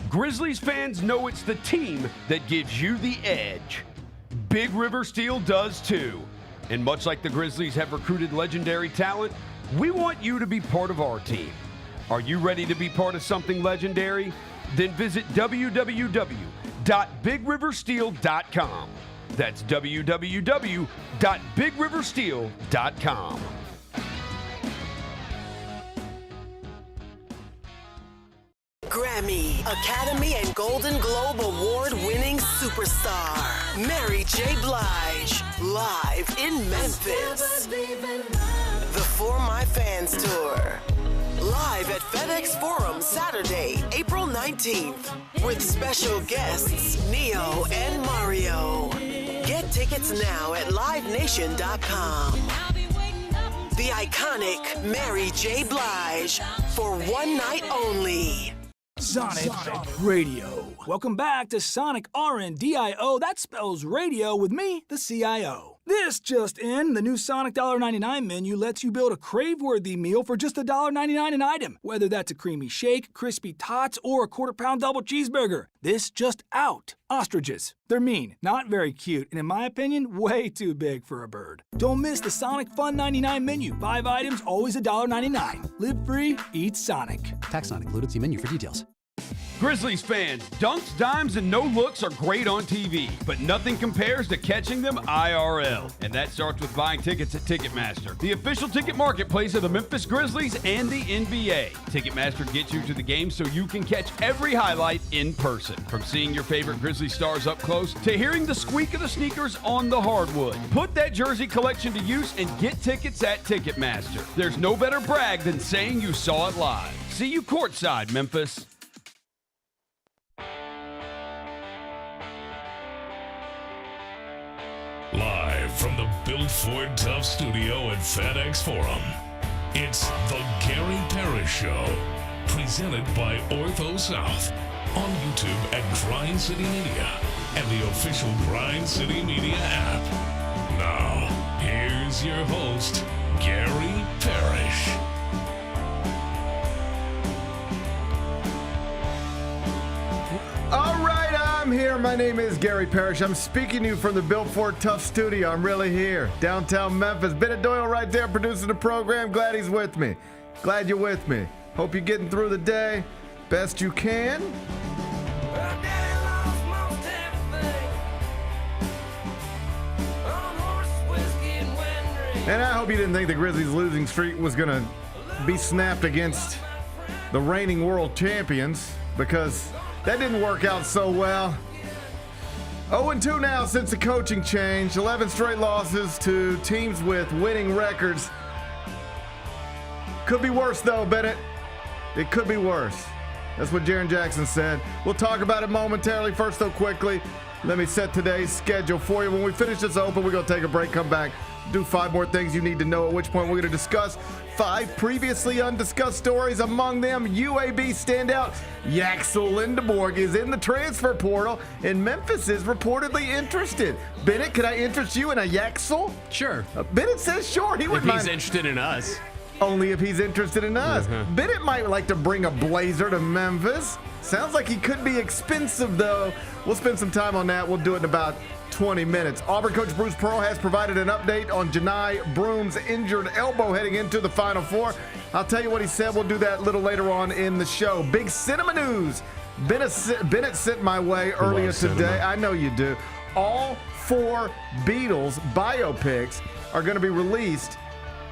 Grizzlies fans know it's the team that gives you the edge. Big River Steel does too. And much like the Grizzlies have recruited legendary talent, we want you to be part of our team. Are you ready to be part of something legendary? Then visit www.bigriversteel.com. That's www.bigriversteel.com. Grammy, Academy, and Golden Globe award-winning superstar Mary J. Blige, live in Memphis. The For My Fans Tour, live at FedEx Forum Saturday, April 19th, with special guests Neo and Mario. Get tickets now at livenation.com. The iconic Mary J. Blige for one night only. Sonic Radio. Welcome back to Sonic RNDIO. That spells radio with me, the CIO. This just in, the new Sonic $1.99 menu lets you build a crave-worthy meal for just $1.99 an item, whether that's a creamy shake, crispy tots, or a quarter-pound double cheeseburger. This just out. Ostriches. They're mean, not very cute, and in my opinion, way too big for a bird. Don't miss the Sonic Fun 99 menu. 5 items, always $1.99. Live free, eat Sonic. Tax not included. See menu for details. Grizzlies fans, dunks, dimes, and no-looks are great on TV, but nothing compares to catching them IRL. And that starts with buying tickets at Ticketmaster, the official ticket marketplace of the Memphis Grizzlies and the NBA. Ticketmaster gets you to the game so you can catch every highlight in person. From seeing your favorite Grizzly stars up close to hearing the squeak of the sneakers on the hardwood. Put that jersey collection to use and get tickets at Ticketmaster. There's no better brag than saying you saw it live. See you courtside, Memphis. Live from the Built Ford Tough studio at FedEx Forum, it's the Gary Parrish Show, presented by Ortho South, on YouTube at Grind City Media and the official Grind City Media app. Now, here's your host, Gary Parrish. All right, I'm here. My name is Gary Parrish. I'm speaking to you from the Built Ford Tough studio. I'm really here, downtown Memphis. Bennett Doyle right there producing the program. Glad he's with me. Glad you're with me. Hope you're getting through the day best you can. And I hope you didn't think the Grizzlies' losing streak was going to be snapped against the reigning world champions, because that didn't work out so well. 0-2 now since the coaching change. 11 straight losses to teams with winning records. Could be worse, though, Bennett. It could be worse. That's what Jaren Jackson said. We'll talk about it momentarily. First, though, quickly, let me set today's schedule for you. When we finish this open, we're going to take a break, come back, do 5 more things you need to know, at which point we're going to discuss 5 previously undiscussed stories. Among them, UAB standout Yaxel Lendebourg is in the transfer portal, and Memphis is reportedly interested. Bennett, could I interest you in a Yaxel? Sure. Bennett says sure. He wouldn't mind. If he's interested in us. Only if he's interested in us. Bennett might like to bring a blazer to Memphis. Sounds like he could be expensive, though. We'll spend some time on that. We'll do it in about 20 minutes. Auburn coach Bruce Pearl has provided an update on Janai Broome's injured elbow heading into the Final Four. I'll tell you what he said. We'll do that a little later on in the show. Big cinema news. Bennett sent my way earlier today. I know you do. All 4 Beatles biopics are going to be released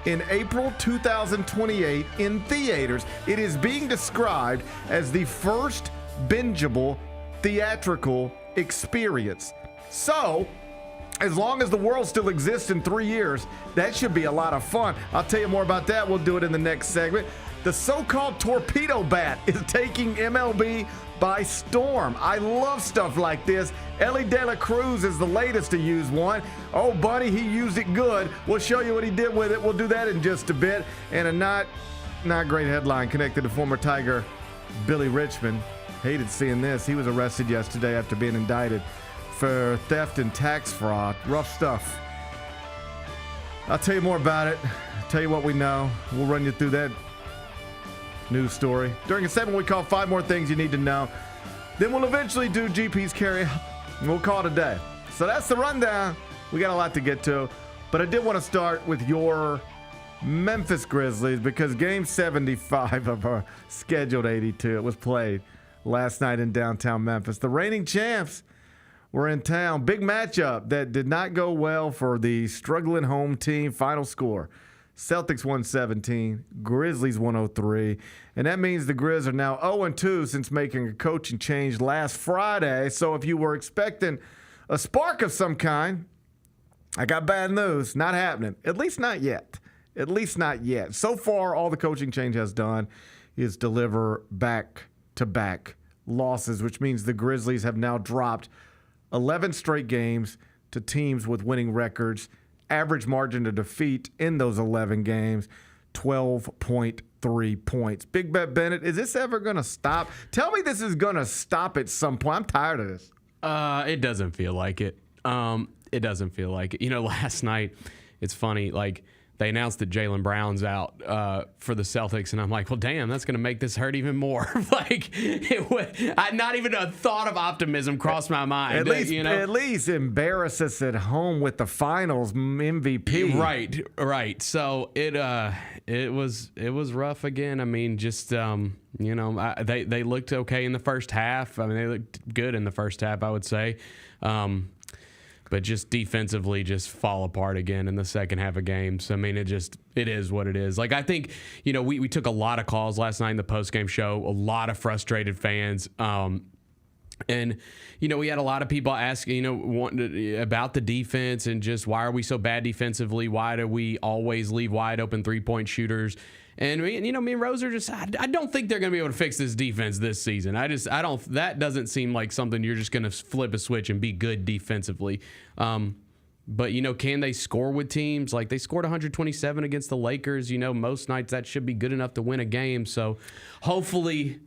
in April 2028 in theaters. It is being described as the first bingeable theatrical experience. So, as long as the world still exists in 3 years, that should be a lot of fun. I'll tell you more about that. We'll do it in the next segment. The so-called Torpedo Bat is taking MLB by storm. I love stuff like this. Ellie De La Cruz is the latest to use one. Oh, buddy, he used it good. We'll show you what he did with it. We'll do that in just a bit. And a not great headline connected to former Tiger Billy Richmond. Hated seeing this. He was arrested yesterday after being indicted for theft and tax fraud. Rough stuff. I'll tell you more about it. Tell you what we know. We'll run you through that news story during a segment we call 5 More Things You Need to Know. Then we'll eventually do GP's carry, and we'll call it a day. So that's the rundown. We got a lot to get to, but I did want to start with your Memphis Grizzlies because Game 75 of our scheduled 82, it was played last night in downtown Memphis. The reigning champs were in town. Big matchup that did not go well for the struggling home team. Final score, Celtics 117, Grizzlies 103. And that means the Grizz are now 0-2 since making a coaching change last Friday. So if you were expecting a spark of some kind, I got bad news. Not happening. At least not yet. At least not yet. So far, all the coaching change has done is deliver back-to-back losses, which means the Grizzlies have now dropped 11 straight games to teams with winning records. Average margin of defeat in those 11 games, 12.3 points. Big Bet Bennett, is this ever going to stop? Tell me this is going to stop at some point. I'm tired of this. It doesn't feel like it. It doesn't feel like it. You know, last night, it's funny, like, they announced that Jaylen Brown's out for the Celtics, and I'm like, well, damn, that's going to make this hurt even more. Like, not even a thought of optimism crossed my mind. At least embarrass us at home with the Finals MVP. Right. So it was rough again. I mean, just they looked okay in the first half. I mean, they looked good in the first half, I would say. But just defensively just fall apart again in the second half of games. I mean, it is what it is. Like, I think, we took a lot of calls last night in the postgame show, a lot of frustrated fans. And, we had a lot of people asking, about the defense and just why are we so bad defensively? Why do we always leave wide open 3-point shooters? And me and Rose are just, I don't think they're going to be able to fix this defense this season. That doesn't seem like something you're just going to flip a switch and be good defensively. But, can they score with teams? Like, they scored 127 against the Lakers. Most nights that should be good enough to win a game. So hopefully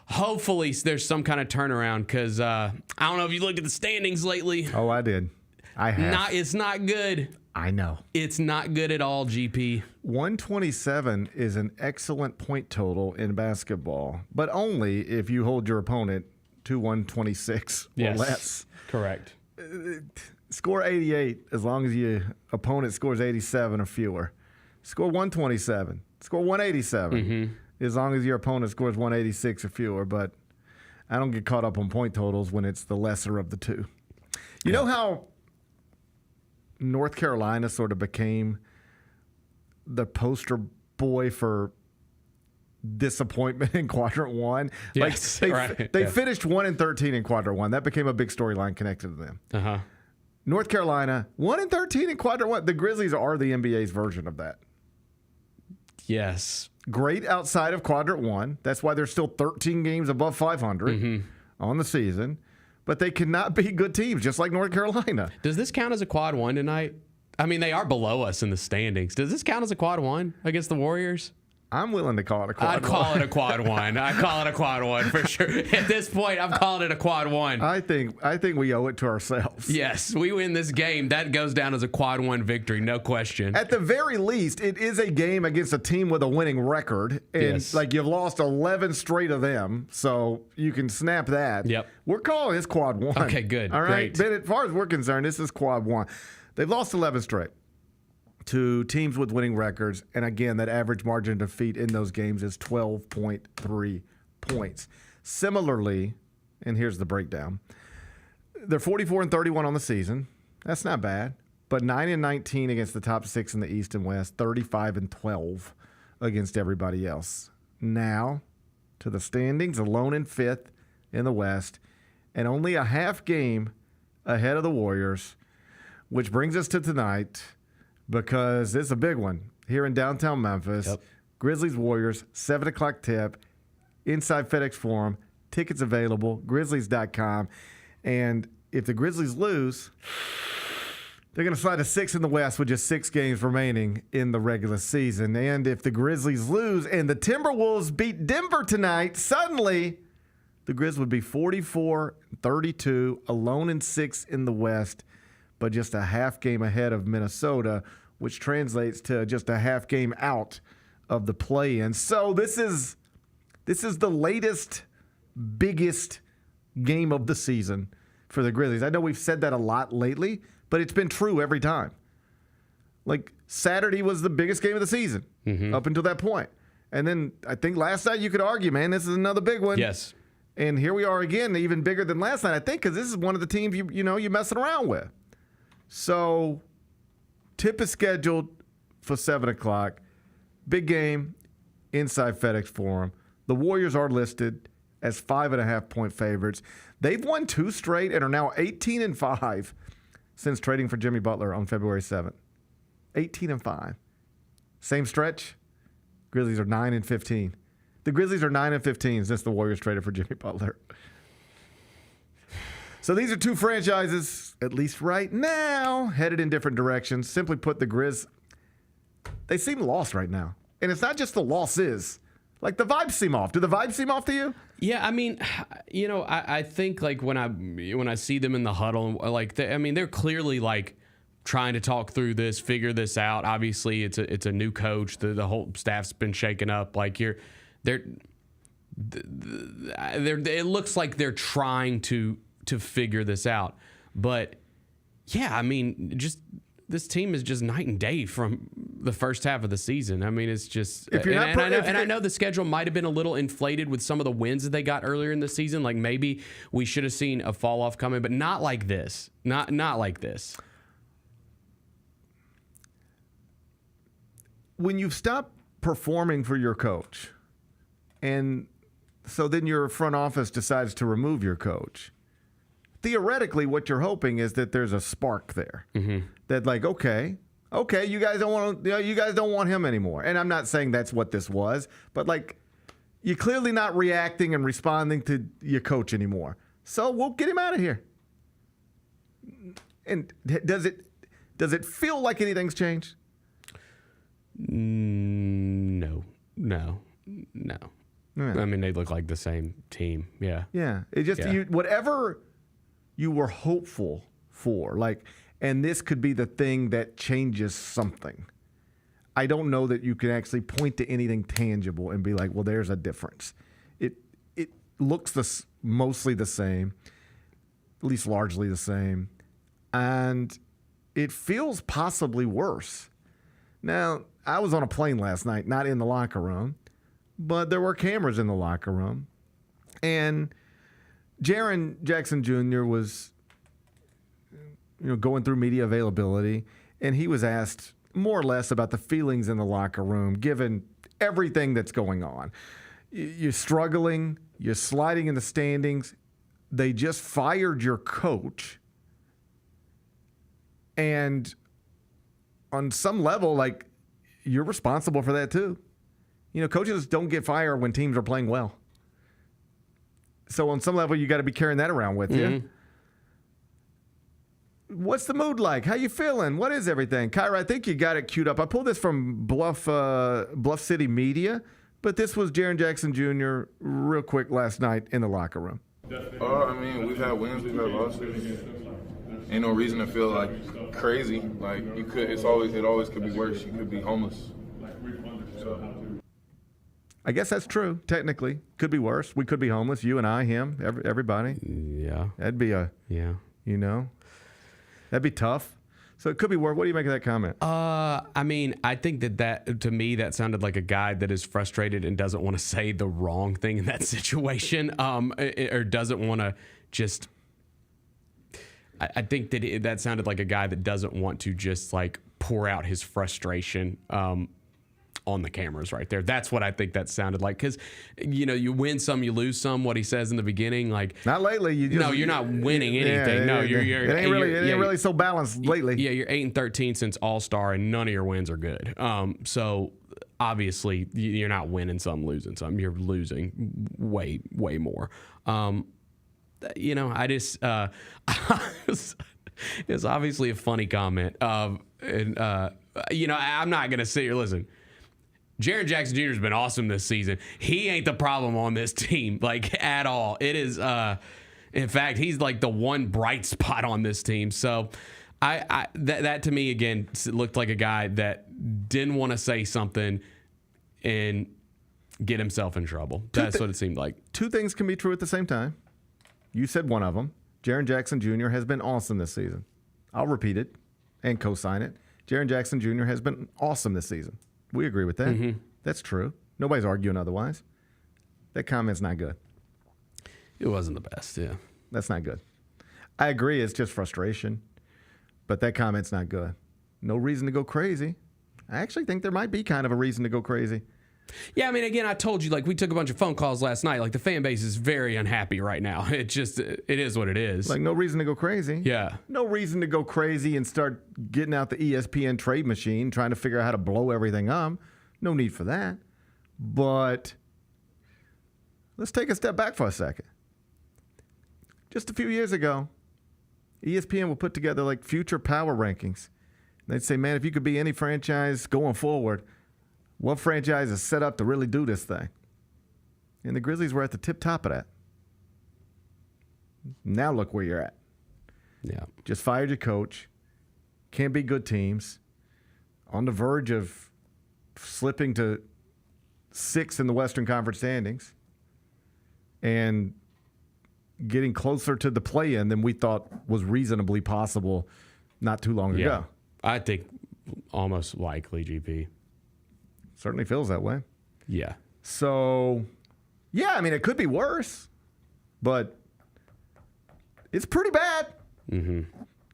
there's some kind of turnaround because I don't know if you looked at the standings lately. Oh, I did. I have. It's not good. I know. It's not good at all, GP. 127 is an excellent point total in basketball, but only if you hold your opponent to 126 or less. Correct. Score 88 as long as your opponent scores 87 or fewer. Score 127. Score 187 as long as your opponent scores 186 or fewer, but I don't get caught up on point totals when it's the lesser of the two. You know how North Carolina sort of became the poster boy for disappointment in quadrant one? Yes, they finished 1-13 in quadrant one. That became a big storyline connected to them. Uh-huh. North Carolina, 1-13 in quadrant one. The Grizzlies are the NBA's version of that. Yes. Great outside of quadrant one. That's why they're still 13 games above 500 on the season. But they cannot be good teams, just like North Carolina. Does this count as a quad one tonight? I mean, they are below us in the standings. Does this count as a quad one against the Warriors? I'm willing to call it a quad one. I'd call it a quad one. I call it a quad one for sure. At this point, I'm calling it a quad one. I think we owe it to ourselves. Yes, we win this game. That goes down as a quad one victory, no question. At the very least, it is a game against a team with a winning record. And you've lost 11 straight of them, so you can snap that. Yep. We're calling this quad one. Okay, good. All right. Great. But as far as we're concerned, this is quad one. They've lost 11 straight to teams with winning records. And again, that average margin of defeat in those games is 12.3 points. Similarly, and here's the breakdown, they're 44-31 on the season. That's not bad. But 9-19 against the top six in the East and West, 35-12 against everybody else. Now, to the standings, alone in fifth in the West, and only a half game ahead of the Warriors, which brings us to tonight, because it's a big one here in downtown Memphis. Yep. Grizzlies-Warriors, 7 o'clock tip, inside FedEx Forum. Tickets available, Grizzlies.com. And if the Grizzlies lose, they're going to slide to 6 in the West with just 6 games remaining in the regular season. And if the Grizzlies lose and the Timberwolves beat Denver tonight, suddenly the Grizz would be 44-32, alone in 6th in the West, but just a half game ahead of Minnesota, which translates to just a half game out of the play-in. So this is the latest, biggest game of the season for the Grizzlies. I know we've said that a lot lately, but it's been true every time. Like, Saturday was the biggest game of the season up until that point. And then I think last night you could argue, man, this is another big one. Yes. And here we are again, even bigger than last night, I think, because this is one of the teams you're messing around with. So, tip is scheduled for 7 o'clock. Big game inside FedEx Forum. The Warriors are listed as 5.5-point favorites. They've won 2 straight and are now 18-5 since trading for Jimmy Butler on February 7th. 18-5. Same stretch. Grizzlies are 9-15. The Grizzlies are 9-15 since the Warriors traded for Jimmy Butler. So these are 2 franchises, at least right now, headed in different directions. Simply put, the Grizz, they seem lost right now. And it's not just the losses. Like, the vibes seem off. Do the vibes seem off to you? Yeah, I mean, I think, like, when I see them in the huddle, like, they're clearly, like, trying to talk through this, figure this out. Obviously, it's a new coach. The whole staff's been shaken up. Like, it looks like they're trying to figure this out. But yeah, I mean, just this team is just night and day from the first half of the season. I mean, it's just I know the schedule might have been a little inflated with some of the wins that they got earlier in the season. Like, maybe we should have seen a fall off coming, but not like this. Not like this. When you've stopped performing for your coach, and so then your front office decides to remove your coach, theoretically what you're hoping is that there's a spark there. That, like, okay, you guys don't want him anymore. And I'm not saying that's what this was, but, like, you're clearly not reacting and responding to your coach anymore. So we'll get him out of here. And does it feel like anything's changed? No. I mean, they look like the same team. Yeah. Yeah. It just whatever you were hopeful for, like, and this could be the thing that changes something. I don't know that you can actually point to anything tangible and be like, well, there's a difference. It looks mostly the same, at least largely the same, and it feels possibly worse. Now, I was on a plane last night, not in the locker room, but there were cameras in the locker room. And Jaren Jackson Jr. was going through media availability, and he was asked more or less about the feelings in the locker room, given everything that's going on. You're struggling. You're sliding in the standings. They just fired your coach. And on some level, like, you're responsible for that too. Coaches don't get fired when teams are playing well. So on some level, you got to be carrying that around with you. What's the mood like? How you feeling? What is everything? Kyra, I think you got it queued up. I pulled this from Bluff City Media, but this was Jaren Jackson Jr. real quick last night in the locker room. I mean, we've had wins, we've had losses. Ain't no reason to feel like crazy. Like, it always could be worse. You could be homeless. So. I guess that's true. Technically, could be worse. We could be homeless. You and I, him, everybody. Yeah. That'd be that'd be tough. So it could be worse. What do you make of that comment? I mean, I think that to me, that sounded like a guy that is frustrated and doesn't want to say the wrong thing in that situation, or doesn't want to just. I think that sounded like a guy that doesn't want to just, like, pour out his frustration on the cameras right there. That's what I think that sounded like. Because, you win some, you lose some. What he says in the beginning, like, not lately. You're not winning anything. It ain't really so balanced lately. Yeah, you're 8-13 since All-Star, and none of your wins are good. So obviously you're not winning some, losing some. You're losing way more. I just it's obviously a funny comment. I'm not gonna sit here. Listen, Jaren Jackson Jr. has been awesome this season. He ain't the problem on this team, like, at all. It is, in fact, he's like the one bright spot on this team. So, that to me again looked like a guy that didn't want to say something and get himself in trouble. That's what it seemed like. Two things can be true at the same time. You said one of them. Jaren Jackson Jr. has been awesome this season. I'll repeat it and co-sign it. Jaren Jackson Jr. has been awesome this season. We agree with that. Mm-hmm. That's true. Nobody's arguing otherwise. That comment's not good. It wasn't the best, yeah. That's not good. I agree, it's just frustration. But that comment's not good. No reason to go crazy. I actually think there might be kind of a reason to go crazy. Yeah, I mean, again, I told you, like, we took a bunch of phone calls last night. Like, the fan base is very unhappy right now. It is what it is. Like, no reason to go crazy. Yeah. No reason to go crazy and start getting out the ESPN trade machine, trying to figure out how to blow everything up. No need for that. But let's take a step back for a second. Just a few years ago, ESPN would put together, like, future power rankings. They'd say, man, if you could be any franchise going forward, what franchise is set up to really do this thing? And the Grizzlies were at the tip top of that. Now look where you're at. Yeah. Just fired your coach. Can't be good teams. On the verge of slipping to 6th in the Western Conference standings. And getting closer to the play-in than we thought was reasonably possible not too long ago. I think almost likely, GP. Certainly feels that way. Yeah. So, yeah, I mean, it could be worse, but it's pretty bad. Mm-hmm.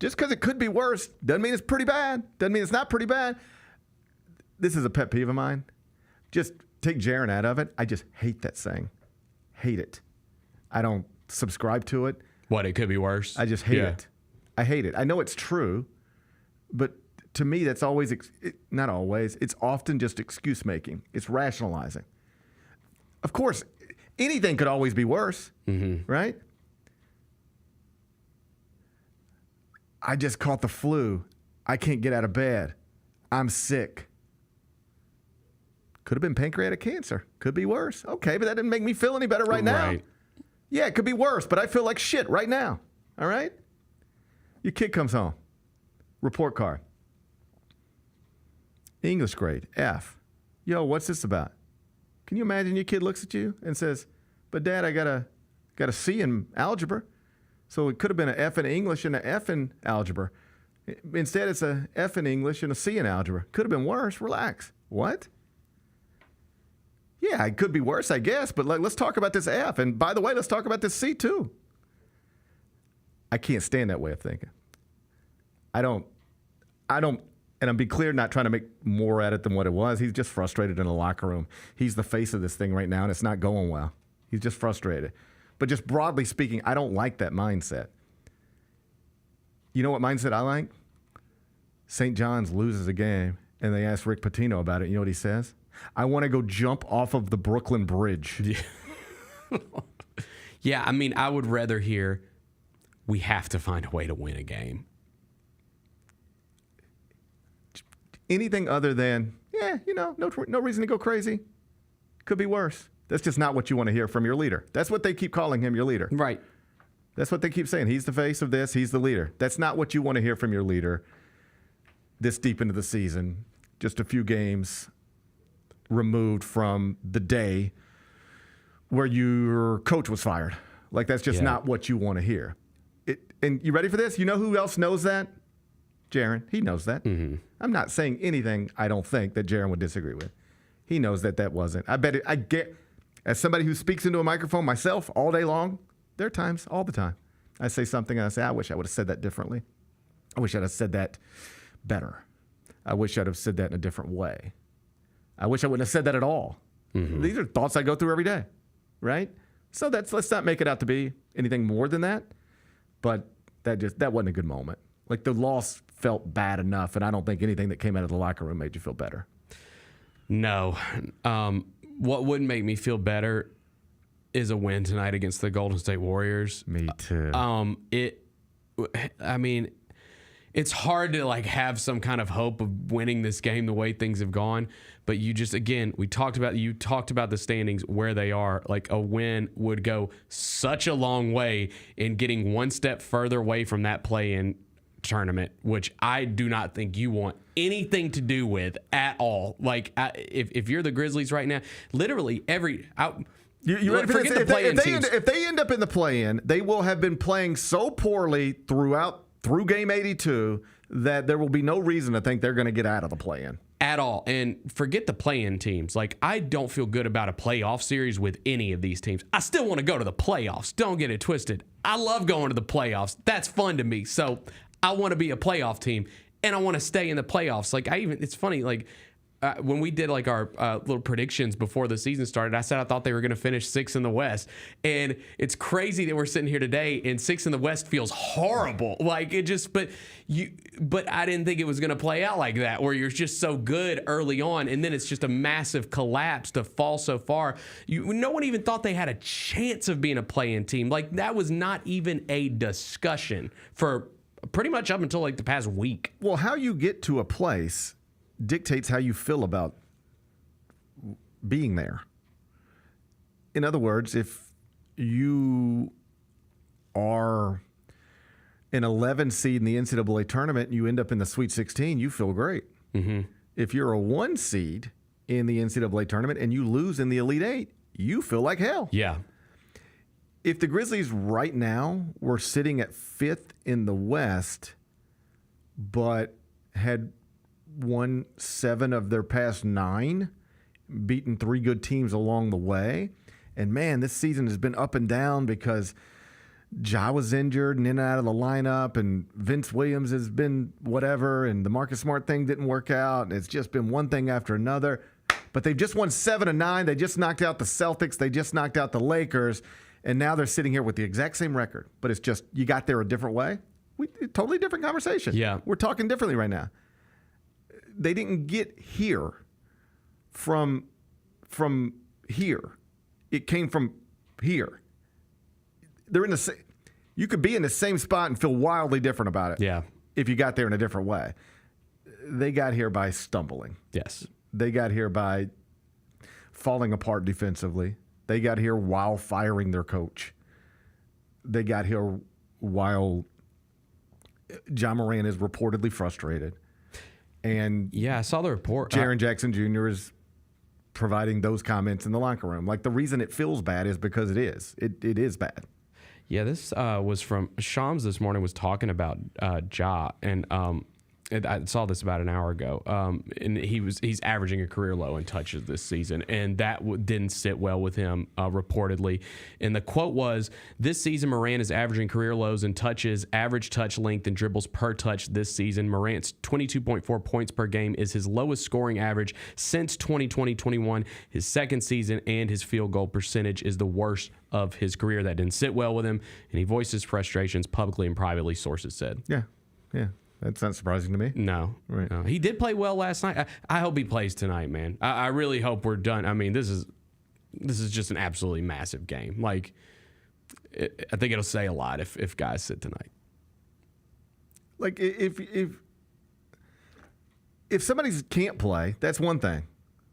Just because it could be worse doesn't mean it's pretty bad. Doesn't mean it's not pretty bad. This is a pet peeve of mine. Just take Jaren out of it. I just hate that saying. Hate it. I don't subscribe to it. What, it could be worse? I just hate it. I hate it. I know it's true, but to me, that's always, not always, it's often just excuse making. It's rationalizing. Of course, anything could always be worse, right? I just caught the flu. I can't get out of bed. I'm sick. Could have been pancreatic cancer. Could be worse. Okay, but that didn't make me feel any better right now. Yeah, it could be worse, but I feel like shit right now. All right? Your kid comes home. Report card. English grade, F. Yo, what's this about? Can you imagine your kid looks at you and says, but Dad, I got a C in algebra. So it could have been an F in English and an F in algebra. Instead, it's a F in English and a C in algebra. Could have been worse. Relax. What? Yeah, it could be worse, I guess, but let's talk about this F. And by the way, let's talk about this C too. I can't stand that way of thinking. I don't, and I'm be clear, not trying to make more at it than what it was. He's just frustrated in the locker room. He's the face of this thing right now, and it's not going well. He's just frustrated. But just broadly speaking, I don't like that mindset. You know what mindset I like? St. John's loses a game, and they ask Rick Pitino about it. You know what he says? I want to go jump off of the Brooklyn Bridge. Yeah. Yeah, I mean, I would rather hear we have to find a way to win a game. Anything other than, no reason to go crazy. Could be worse. That's just not what you want to hear from your leader. That's what they keep calling him, your leader. Right. That's what they keep saying. He's the face of this. He's the leader. That's not what you want to hear from your leader this deep into the season. Just a few games removed from the day where your coach was fired. Like, that's just not what you want to hear. And you ready for this? You know who else knows that? Jaren. He knows that. Mm-hmm. I'm not saying anything I don't think that Jaren would disagree with. He knows that wasn't. I get, as somebody who speaks into a microphone myself all day long, there are times, all the time, I say something and I say, I wish I would have said that differently. I wish I'd have said that better. I wish I'd have said that in a different way. I wish I wouldn't have said that at all. Mm-hmm. These are thoughts I go through every day, right? So let's not make it out to be anything more than that. But that wasn't a good moment. Like, the loss felt bad enough, and I don't think anything that came out of the locker room made you feel better. No. What wouldn't make me feel better is a win tonight against the Golden State Warriors. Me too. It's hard to have some kind of hope of winning this game the way things have gone, but you talked about the standings where they are. Like, a win would go such a long way in getting one step further away from that play-in tournament, which I do not think you want anything to do with at all. Like, if you're the Grizzlies right now, literally You ready for forget this? the play-in teams. If they end up in the play-in, they will have been playing so poorly through game 82 that there will be no reason to think they're going to get out of the play-in. At all. And forget the play-in teams. Like, I don't feel good about a playoff series with any of these teams. I still want to go to the playoffs. Don't get it twisted. I love going to the playoffs. That's fun to me. So I want to be a playoff team, and I want to stay in the playoffs. Like, it's funny, like, when we did like our little predictions before the season started, I said I thought they were going to finish 6th in the West, and it's crazy that we're sitting here today and 6th in the West feels horrible. Like it just, but I didn't think it was going to play out like that, where you're just so good early on, and then it's just a massive collapse to fall so far. No one even thought they had a chance of being a play-in team. Like that was not even a discussion for pretty much up until like the past week. Well, how you get to a place dictates how you feel about being there. In other words, if you are an 11 seed in the NCAA tournament and you end up in the Sweet 16, you feel great. Mm-hmm. If you're a 1 seed in the NCAA tournament and you lose in the Elite 8, you feel like hell. Yeah. If the Grizzlies right now were sitting at 5th in the West, but had won 7 of their past 9, beaten 3 good teams along the way. And man, this season has been up and down because Ja was injured and in and out of the lineup, and Vince Williams has been whatever, and the Marcus Smart thing didn't work out, and it's just been one thing after another. But they've just won 7 of 9. They just knocked out the Celtics. They just knocked out the Lakers. And now they're sitting here with the exact same record. But it's just, you got there a different way. Totally different conversation. Yeah. We're talking differently right now. They didn't get here from here. It came from here. They're in the same. You could be in the same spot and feel wildly different about it. Yeah. If you got there in a different way. They got here by stumbling. Yes. They got here by falling apart defensively. They got here while firing their coach. They got here while John Moran is reportedly frustrated. And yeah, I saw the report. Jaren Jackson Jr. is providing those comments in the locker room. Like, the reason it feels bad is because it is. It is bad. Yeah, this was from Shams this morning, was talking about Ja, and I saw this about an hour ago. And he's averaging a career low in touches this season, and that didn't sit well with him, reportedly. And the quote was, "This season, Morant is averaging career lows in touches, average touch length, and dribbles per touch this season. Morant's 22.4 points per game is his lowest scoring average since 2020-21. His second season, and his field goal percentage is the worst of his career." That didn't sit well with him, and he voiced his frustrations publicly and privately, sources said. Yeah. That's not surprising to me. No. Right. No. He did play well last night. I hope he plays tonight, man. I really hope we're done. I mean, this is just an absolutely massive game. Like, I think it'll say a lot if guys sit tonight. Like, if somebody can't play, that's one thing.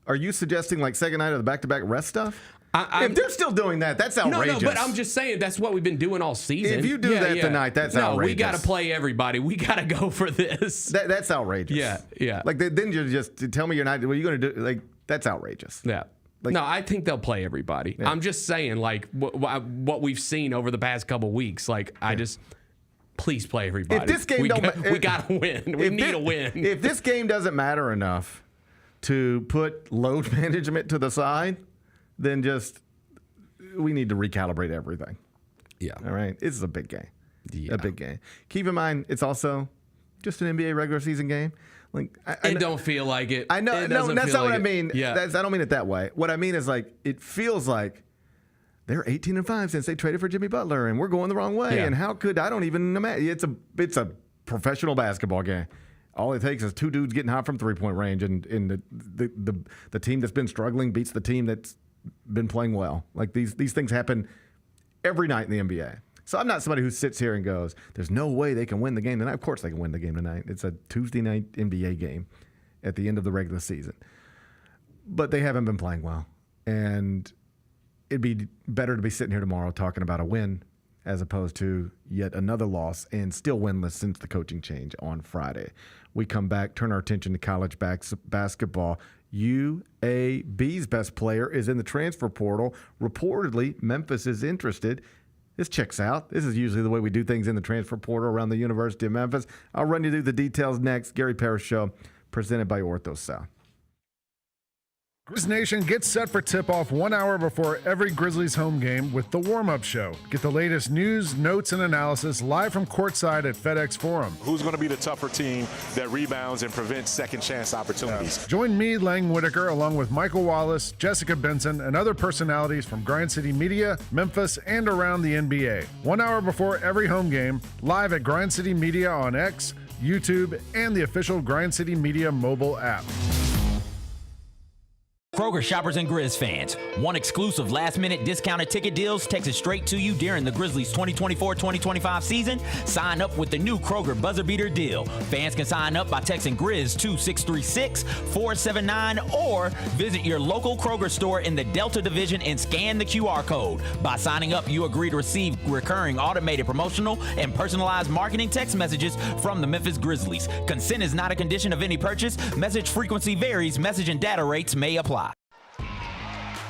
Are you suggesting, like, second night of the back-to-back rest stuff? If they're still doing that, that's outrageous. No, but I'm just saying that's what we've been doing all season. If you do that tonight, that's outrageous. No, we got to play everybody. We got to go for this. That's outrageous. Yeah. Like, then you just tell me you're not. What are you going to do? Like, that's outrageous. Yeah. Like, no, I think they'll play everybody. Yeah. I'm just saying, like, what we've seen over the past couple weeks. Like, please play everybody. If this game we got to win. We need a win. If this game doesn't matter enough to put load management to the side, then we need to recalibrate everything. Yeah. All right. This is a big game. Yeah. A big game. Keep in mind, it's also just an NBA regular season game. Like, it don't feel like it. I know. No, that's not what I mean. Yeah. I don't mean it that way. What I mean is, like, it feels like they're 18-5 since they traded for Jimmy Butler, and we're going the wrong way. Yeah. And how could I don't even imagine? It's a professional basketball game. All it takes is 2 dudes getting hot from 3-point range, and the team that's been struggling beats the team that's been playing well. Like, these things happen every night in the NBA. So I'm not somebody who sits here and goes, there's no way they can win the game tonight. Of course they can win the game tonight. It's a Tuesday night NBA game at the end of the regular season. But they haven't been playing well. And it'd be better to be sitting here tomorrow talking about a win as opposed to yet another loss and still winless since the coaching change on Friday. We come back, turn our attention to college basketball. UAB's best player is in the transfer portal. Reportedly, Memphis is interested. This checks out. This is usually the way we do things in the transfer portal around the University of Memphis. I'll run you through the details next. Gary Parrish Show, presented by Ortho South. Grizz Nation gets set for tip-off 1 hour before every Grizzlies home game with the warm-up show. Get the latest news, notes, and analysis live from courtside at FedEx Forum. Who's going to be the tougher team that rebounds and prevents second-chance opportunities? Join me, Lang Whitaker, along with Michael Wallace, Jessica Benson, and other personalities from Grind City Media, Memphis, and around the NBA. 1 hour before every home game, live at Grind City Media on X, YouTube, and the official Grind City Media mobile app. Kroger shoppers and Grizz fans, one exclusive last-minute discounted ticket deals texted straight to you during the Grizzlies 2024-2025 season. Sign up with the new Kroger Buzzer Beater deal. Fans can sign up by texting Grizz to 636-479 or visit your local Kroger store in the Delta Division and scan the QR code. By signing up, you agree to receive recurring automated promotional and personalized marketing text messages from the Memphis Grizzlies. Consent is not a condition of any purchase. Message frequency varies. Message and data rates may apply.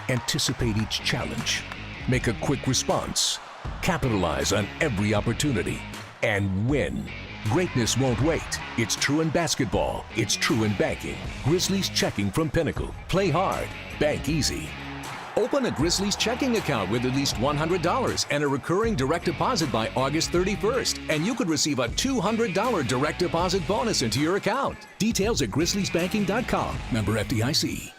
Anticipate each challenge, make a quick response, capitalize on every opportunity, and win. Greatness won't wait. It's true in basketball. It's true in banking. Grizzlies Checking from Pinnacle. Play hard. Bank easy. Open a Grizzlies checking account with at least $100 and a recurring direct deposit by August 31st, and you could receive a $200 direct deposit bonus into your account. Details at grizzliesbanking.com. Member FDIC.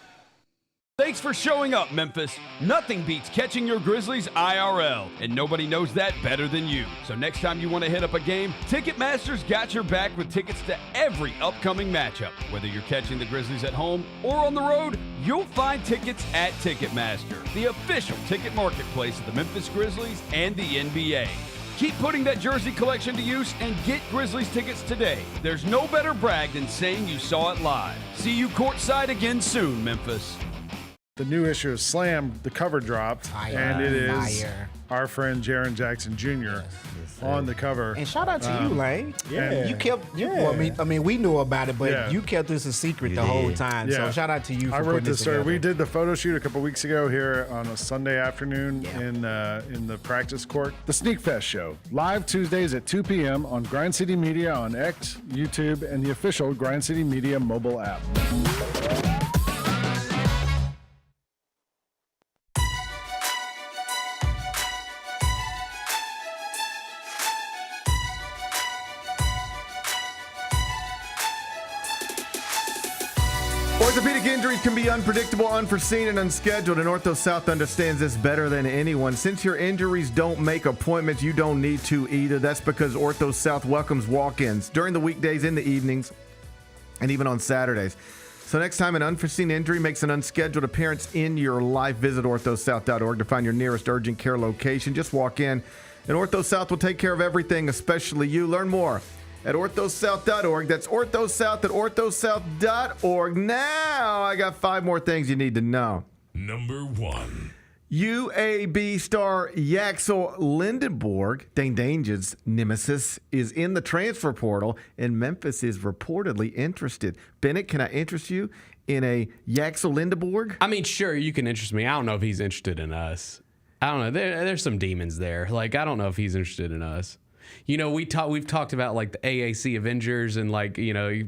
Thanks for showing up, Memphis. Nothing beats catching your Grizzlies IRL, and nobody knows that better than you. So next time you want to hit up a game, Ticketmaster's got your back with tickets to every upcoming matchup. Whether you're catching the Grizzlies at home or on the road, you'll find tickets at Ticketmaster, the official ticket marketplace of the Memphis Grizzlies and the NBA. Keep putting that jersey collection to use and get Grizzlies tickets today. There's no better brag than saying you saw it live. See you courtside again soon, Memphis. The new issue of Slam, the cover dropped, and it is our friend Jaren Jackson Jr. on the cover. And shout out to you, Lane. Yeah. You kept, well, I mean, we knew about it, but you kept this a secret the whole time. Yeah. So shout out to you for I putting wrote this story. together. We did the photo shoot a couple weeks ago here on a Sunday afternoon in the practice court. The Sneak Fest show, live Tuesdays at 2 p.m. on Grind City Media on X, YouTube, and the official Grind City Media mobile app. Orthopedic injuries can be unpredictable, unforeseen, and unscheduled, and Ortho South understands this better than anyone. Since your injuries don't make appointments, you don't need to either. That's because Ortho South welcomes walk-ins during the weekdays, in the evenings, and even on Saturdays. So next time an unforeseen injury makes an unscheduled appearance in your life, visit orthosouth.org to find your nearest urgent care location. Just walk in, and Ortho South will take care of everything, especially you. Learn more at orthosouth.org. That's orthosouth at orthosouth.org. Now I got 5 more things you need to know. Number 1. UAB star Yaxel Lendebourg, Dane Dange's nemesis, is in the transfer portal, and Memphis is reportedly interested. Bennett, can I interest you in a Yaxel Lendebourg? I mean, sure, you can interest me. I don't know if he's interested in us. I don't know. There's some demons there. Like, I don't know if he's interested in us. You know, we've talked about like the AAC Avengers, and like, you know,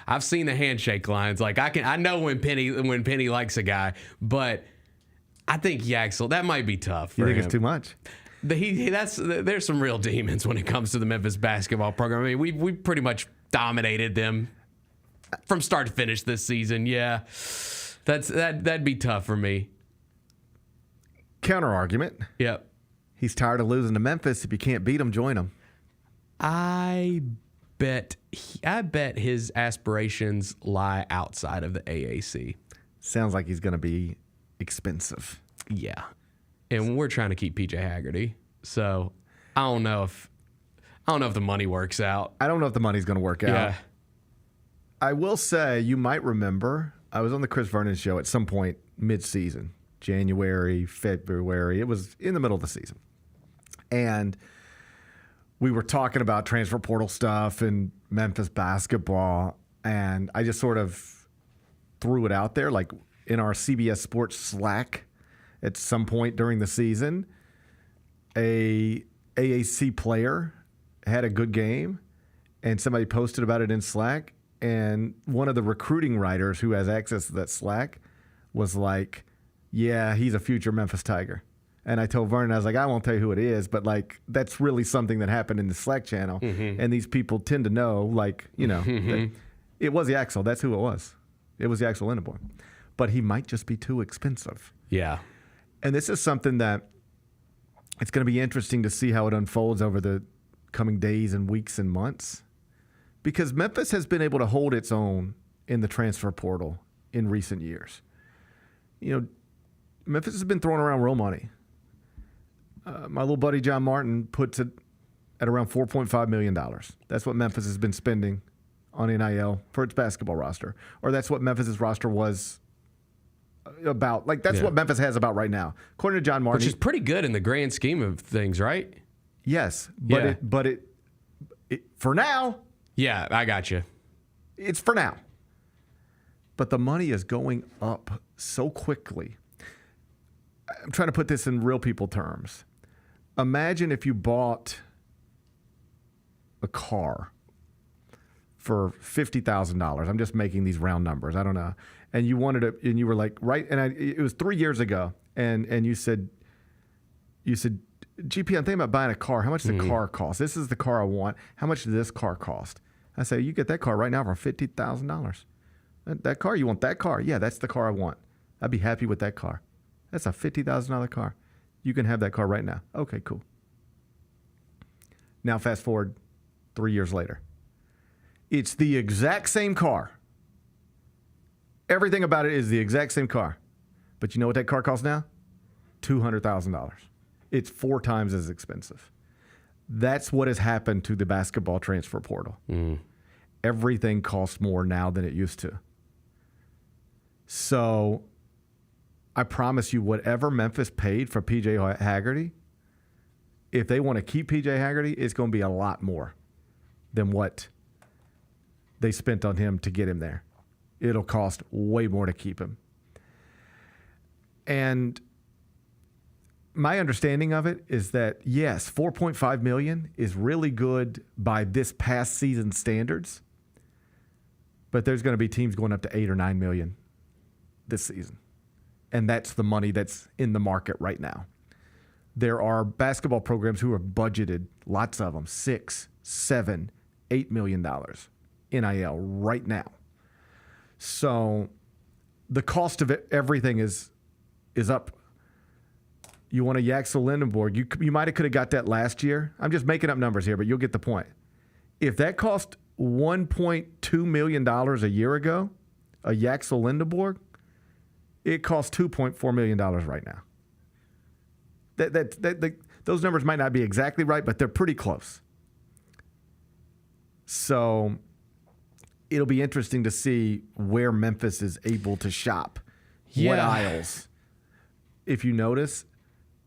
I've seen the handshake lines. Like, I know when Penny likes a guy, but I think Yaxel, that might be tough for You think him. it's too much? There's some real demons when it comes to the Memphis basketball program. I mean, we pretty much dominated them from start to finish this season. Yeah, that'd be tough for me. Counter argument. Yep. He's tired of losing to Memphis. If you can't beat him, join him. I bet his aspirations lie outside of the AAC. Sounds like he's going to be expensive. Yeah. And we're trying to keep PJ Haggerty. So I don't know if the money works out. I don't know if the money's going to work out. Yeah. I will say, you might remember, I was on the Chris Vernon show at some point mid-season, January, February. It was in the middle of the season. And we were talking about transfer portal stuff and Memphis basketball. And I just sort of threw it out there, like in our CBS Sports Slack at some point during the season. A AAC player had a good game, and somebody posted about it in Slack, and one of the recruiting writers who has access to that Slack was like, yeah, he's a future Memphis Tiger. And I told Vernon, I was like, I won't tell you who it is, but like that's really something that happened in the Slack channel. And these people tend to know, like, you know, that it was Yaxel. That's who it was. It was Yaxel Lendebourg. But he might just be too expensive. Yeah. And this is something that it's going to be interesting to see how it unfolds over the coming days and weeks and months, because Memphis has been able to hold its own in the transfer portal in recent years. You know, Memphis has been throwing around real money. My little buddy John Martin puts it at around $4.5 million. That's what Memphis has been spending on NIL for its basketball roster. Or that's what Memphis's roster was about. Like, that's what Memphis has about right now. According to John Martin. Which is pretty good in the grand scheme of things, right? Yes. But it for now. Yeah, I got you. It's for now. But the money is going up so quickly. I'm trying to put this in real people terms. Imagine if you bought a car for $50,000. I'm just making these round numbers. I don't know. And you wanted it, and you were like, right? And it was 3 years ago. And you said, GP, I'm thinking about buying a car. How much does the car cost? This is the car I want. How much does this car cost? I say, you get that car right now for $50,000. That car, you want that car? Yeah, that's the car I want. I'd be happy with that car. That's a $50,000 car. You can have that car right now. Okay, cool. Now fast forward 3 years later. It's the exact same car. Everything about it is the exact same car. But you know what that car costs now? $200,000. It's 4 times as expensive. That's what has happened to the basketball transfer portal. Everything costs more now than it used to. So I promise you, whatever Memphis paid for P.J. Haggerty, if they want to keep P.J. Haggerty, it's going to be a lot more than what they spent on him to get him there. It'll cost way more to keep him. And my understanding of it is that, yes, $4.5 million is really good by this past season standards, but there's going to be teams going up to $8 or $9 million this season. And that's the money that's in the market right now. There are basketball programs who have budgeted, lots of them, $6, $7, $8 million NIL right now. So the cost of everything is up. You want a Yaxel Lendebourg. You might have could have got that last year. I'm just making up numbers here, but you'll get the point. If that cost $1.2 million a year ago, a Yaxel Lendebourg, it costs $2.4 million right now. Those numbers might not be exactly right, but they're pretty close. So it'll be interesting to see where Memphis is able to shop. What aisles. If you notice,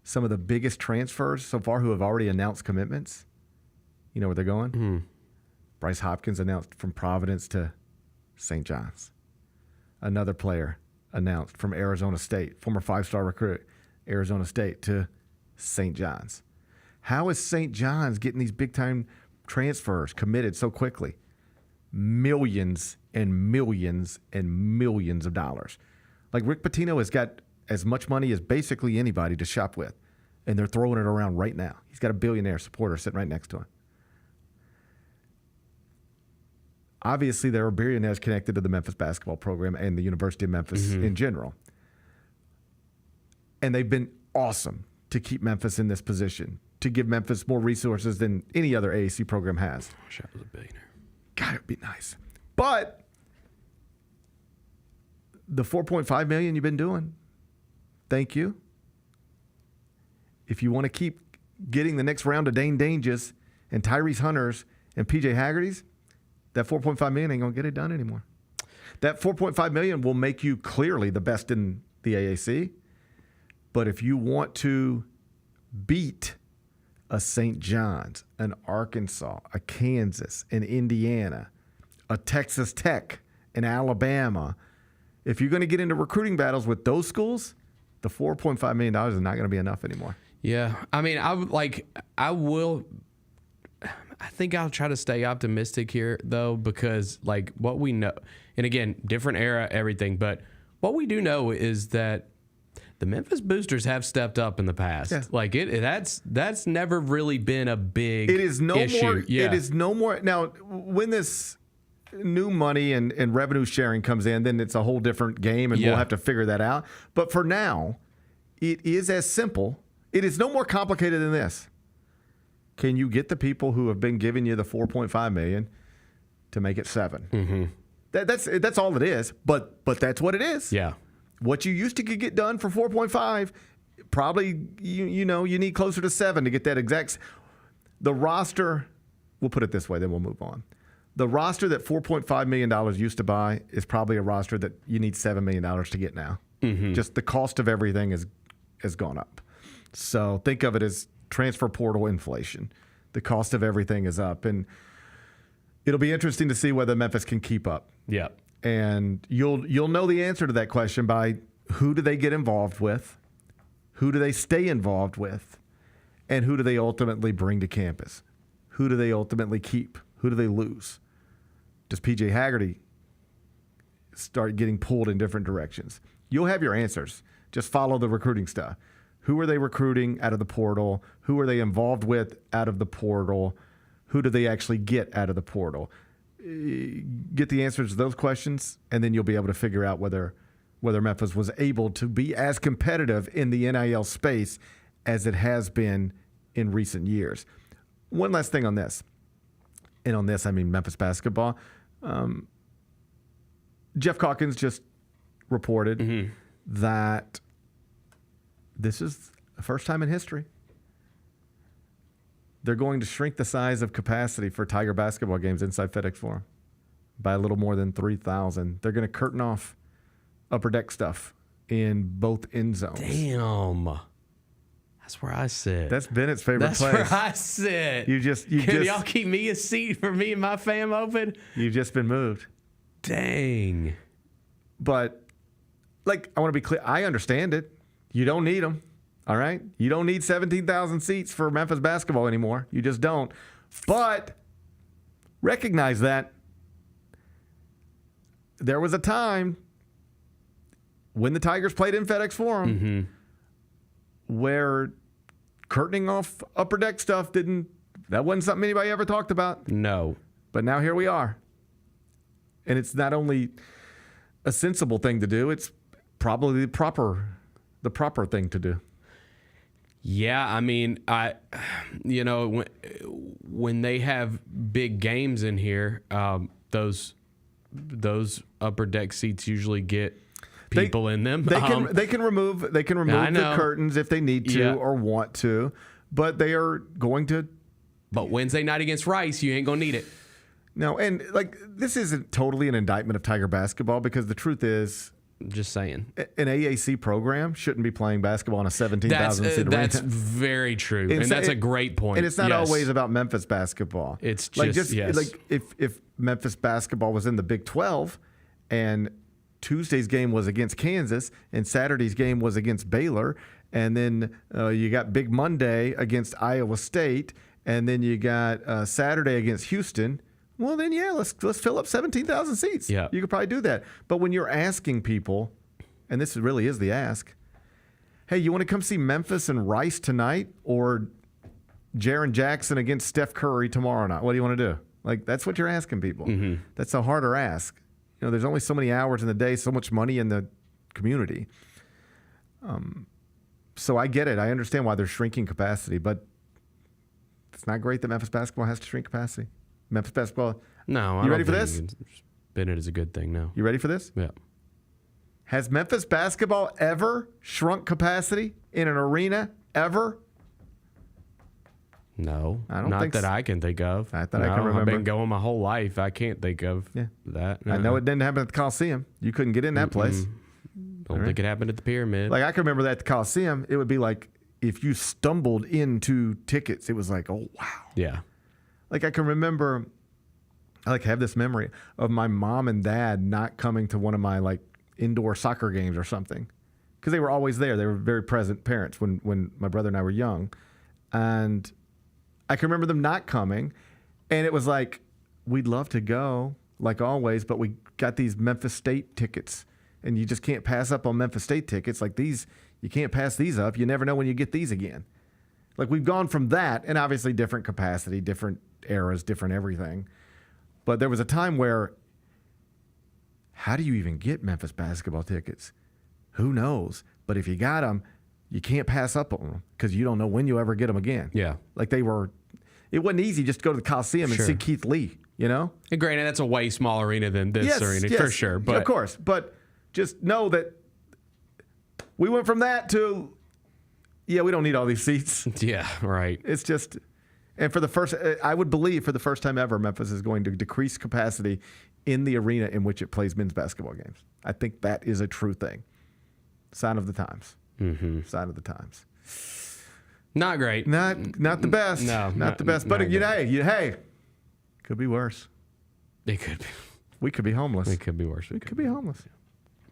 some of the biggest transfers so far who have already announced commitments, you know where they're going? Bryce Hopkins announced from Providence to St. John's. Another player announced from Arizona State, former 5-star recruit, Arizona State to St. John's. How is St. John's getting these big-time transfers committed so quickly? Millions and millions and millions of dollars. Like Rick Pitino has got as much money as basically anybody to shop with, and they're throwing it around right now. He's got a billionaire supporter sitting right next to him. Obviously, there are billionaires connected to the Memphis basketball program and the University of Memphis in general. And they've been awesome to keep Memphis in this position, to give Memphis more resources than any other AAC program has. I wish I was a billionaire. God, it'd be nice. But the $4.5 million you've been doing, thank you. If you want to keep getting the next round of Dane Danges and Tyrese Hunters and PJ Haggerty's, that $4.5 million ain't going to get it done anymore. That $4.5 million will make you clearly the best in the AAC. But if you want to beat a St. John's, an Arkansas, a Kansas, an Indiana, a Texas Tech, an Alabama, if you're going to get into recruiting battles with those schools, the $4.5 million is not going to be enough anymore. Yeah. I mean, I think I'll try to stay optimistic here, though, because, like, what we know, and again, different era, everything, but what we do know is that the Memphis Boosters have stepped up in the past. Yeah. Like, that's never really been a big It is no issue. more. Yeah. It is no more. Now, when this new money and revenue sharing comes in, then it's a whole different game, and we'll have to figure that out. But for now, it is as simple. It is no more complicated than this. Can you get the people who have been giving you the $4.5 million to make it $7 million? Mm-hmm. That's all it is. But that's what it is. Yeah. What you used to get done for 4.5, probably you need closer to 7 to get that exact. The roster, we'll put it this way, then we'll move on. The roster that $4.5 million used to buy is probably a roster that you need $7 million to get now. Mm-hmm. Just the cost of everything has gone up. So think of it as transfer portal inflation. The cost of everything is up, and it'll be interesting to see whether Memphis can keep up. Yeah. And you'll know the answer to that question by who do they get involved with, who do they stay involved with, and who do they ultimately bring to campus? Who do they ultimately keep? Who do they lose? Does P.J. Haggerty start getting pulled in different directions? You'll have your answers. Just follow the recruiting stuff. Who are they recruiting out of the portal? Who are they involved with out of the portal? Who do they actually get out of the portal? Get the answers to those questions, and then you'll be able to figure out whether Memphis was able to be as competitive in the NIL space as it has been in recent years. One last thing on this, and on this I mean Memphis basketball. Jeff Calkins just reported that this is the first time in history they're going to shrink the size of capacity for Tiger basketball games inside FedEx Forum by a little more than 3,000. They're going to curtain off upper deck stuff in both end zones. Damn. That's where I sit. That's Bennett's favorite place. That's where I sit. Can y'all keep me a seat for me and my fam open? You've just been moved. Dang. But, like, I want to be clear. I understand it. You don't need them. All right? You don't need 17,000 seats for Memphis basketball anymore. You just don't. But recognize that there was a time when the Tigers played in FedEx Forum where curtaining off upper deck stuff that wasn't something anybody ever talked about. No. But now here we are. And it's not only a sensible thing to do, it's probably the proper thing to do. Yeah, I mean, when they have big games in here, those upper deck seats usually get people in them. They can remove the curtains if they need to or want to, but they are going to. But Wednesday night against Rice, you ain't gonna need it. No, and like this isn't totally an indictment of Tiger basketball because the truth is. Just saying. An AAC program shouldn't be playing basketball in a 17,000 seat arena. That's very true. And that's a great point. And it's not always about Memphis basketball. It's like if Memphis basketball was in the Big 12 and Tuesday's game was against Kansas and Saturday's game was against Baylor, and then you got Big Monday against Iowa State, and then you got Saturday against Houston. Well, then, let's fill up 17,000 seats. Yeah. You could probably do that. But when you're asking people, and this really is the ask, hey, you want to come see Memphis and Rice tonight or Jaren Jackson against Steph Curry tomorrow night? What do you want to do? Like, that's what you're asking people. Mm-hmm. That's a harder ask. There's only so many hours in the day, so much money in the community. So I get it. I understand why they're shrinking capacity, but it's not great that Memphis basketball has to shrink capacity. Memphis basketball. No, you ready for this? Bennett is a good thing now. You ready for this? Yeah. Has Memphis basketball ever shrunk capacity in an arena ever? No, I don't not think that I can think of. I can remember. I've been going my whole life. I can't think of that. I know it didn't happen at the Coliseum. You couldn't get in that place. Don't think it happened at the Pyramid. Like I can remember that at the Coliseum. It would be like if you stumbled into tickets, it was like, oh wow. Yeah. Like I can remember, I have this memory of my mom and dad not coming to one of my indoor soccer games or something, because they were always there. They were very present parents when my brother and I were young. And I can remember them not coming. And it was like, we'd love to go, like always, but we got these Memphis State tickets. And you just can't pass up on Memphis State tickets. Like these, you can't pass these up. You never know when you get these again. Like we've gone from that, and obviously different capacity, different eras, different everything. But there was a time where, how do you even get Memphis basketball tickets? Who knows? But if you got them, you can't pass up on them because you don't know when you'll ever get them again. Yeah. Like it wasn't easy just to go to the Coliseum and see Keith Lee, you know? And granted, that's a way smaller arena than this arena, for sure. But of course. But just know that we went from that to, we don't need all these seats. Yeah, right. It's just, and I would believe for the first time ever, Memphis is going to decrease capacity in the arena in which it plays men's basketball games. I think that is a true thing. Sign of the times. Mm-hmm. Sign of the times. Not great. Not the best. No, not the best. But hey, could be worse. It could be. We could be homeless. It could be worse. We could be homeless.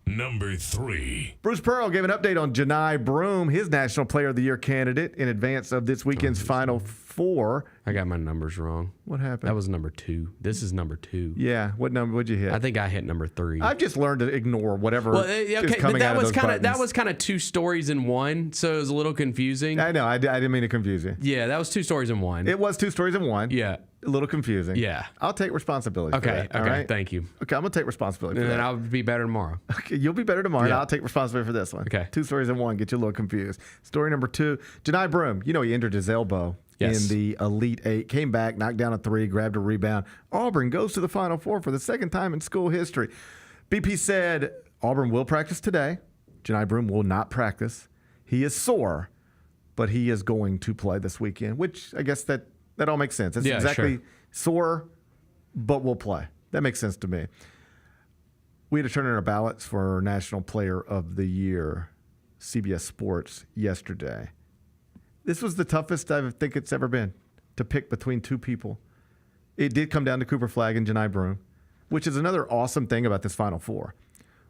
Number 3. Bruce Pearl gave an update on Janai Broome, his National Player of the Year candidate, in advance of this weekend's Final Four. I got my numbers wrong. What happened? That was number 2. This is number 2. Yeah. What number would you hit? I think I hit number 3. I've just learned to ignore whatever is coming out of those buttons. That was kind of 2 stories in one, so it was a little confusing. I know. I didn't mean to confuse you. Yeah, that was 2 stories in one. It was 2 stories in one. Yeah. A little confusing. Yeah. I'll take responsibility for that. Okay. All right? Thank you. Okay, I'm going to take responsibility for And that. then I'll be better tomorrow. Okay, you'll be better tomorrow. Yeah. And I'll take responsibility for this one. Okay. 2 stories in one. Get you a little confused. Story number 2. Janai Broome. You know he injured his elbow in the Elite 8. Came back, knocked down a 3, grabbed a rebound. Auburn goes to the Final Four for the second time in school history. BP said Auburn will practice today. Janai Broome will not practice. He is sore, but he is going to play this weekend, which I guess that all makes sense. That's exactly sore, but we'll play. That makes sense to me. We had to turn in our ballots for National Player of the Year, CBS Sports, yesterday. This was the toughest I think it's ever been to pick between 2 people. It did come down to Cooper Flagg and Janai Broome, which is another awesome thing about this Final Four.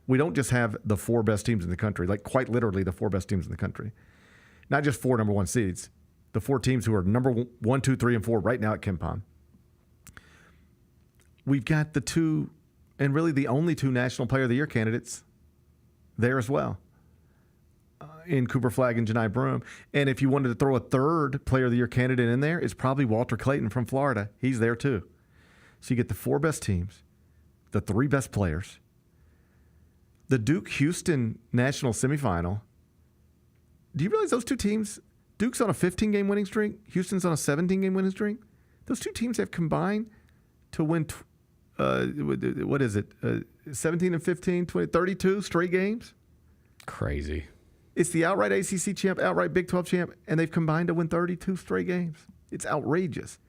We don't just have the 4 best teams in the country, like quite literally the 4 best teams in the country. Not just 4 number 1 seeds, the 4 teams who are number 1, 2, 3, and 4 right now at KenPom. We've got the 2, and really the only 2 National Player of the Year candidates there as well, in Cooper Flagg and Janai Broome. And if you wanted to throw a 3rd Player of the Year candidate in there, it's probably Walter Clayton from Florida. He's there too. So you get the 4 best teams, the 3 best players, the Duke-Houston National Semifinal. Do you realize those 2 teams, Duke's on a 15-game winning streak, Houston's on a 17-game winning streak? Those 2 teams have combined to win 17 and 15, 20, 32 straight games? Crazy. It's the outright ACC champ, outright Big 12 champ, and they've combined to win 32 straight games. It's outrageous.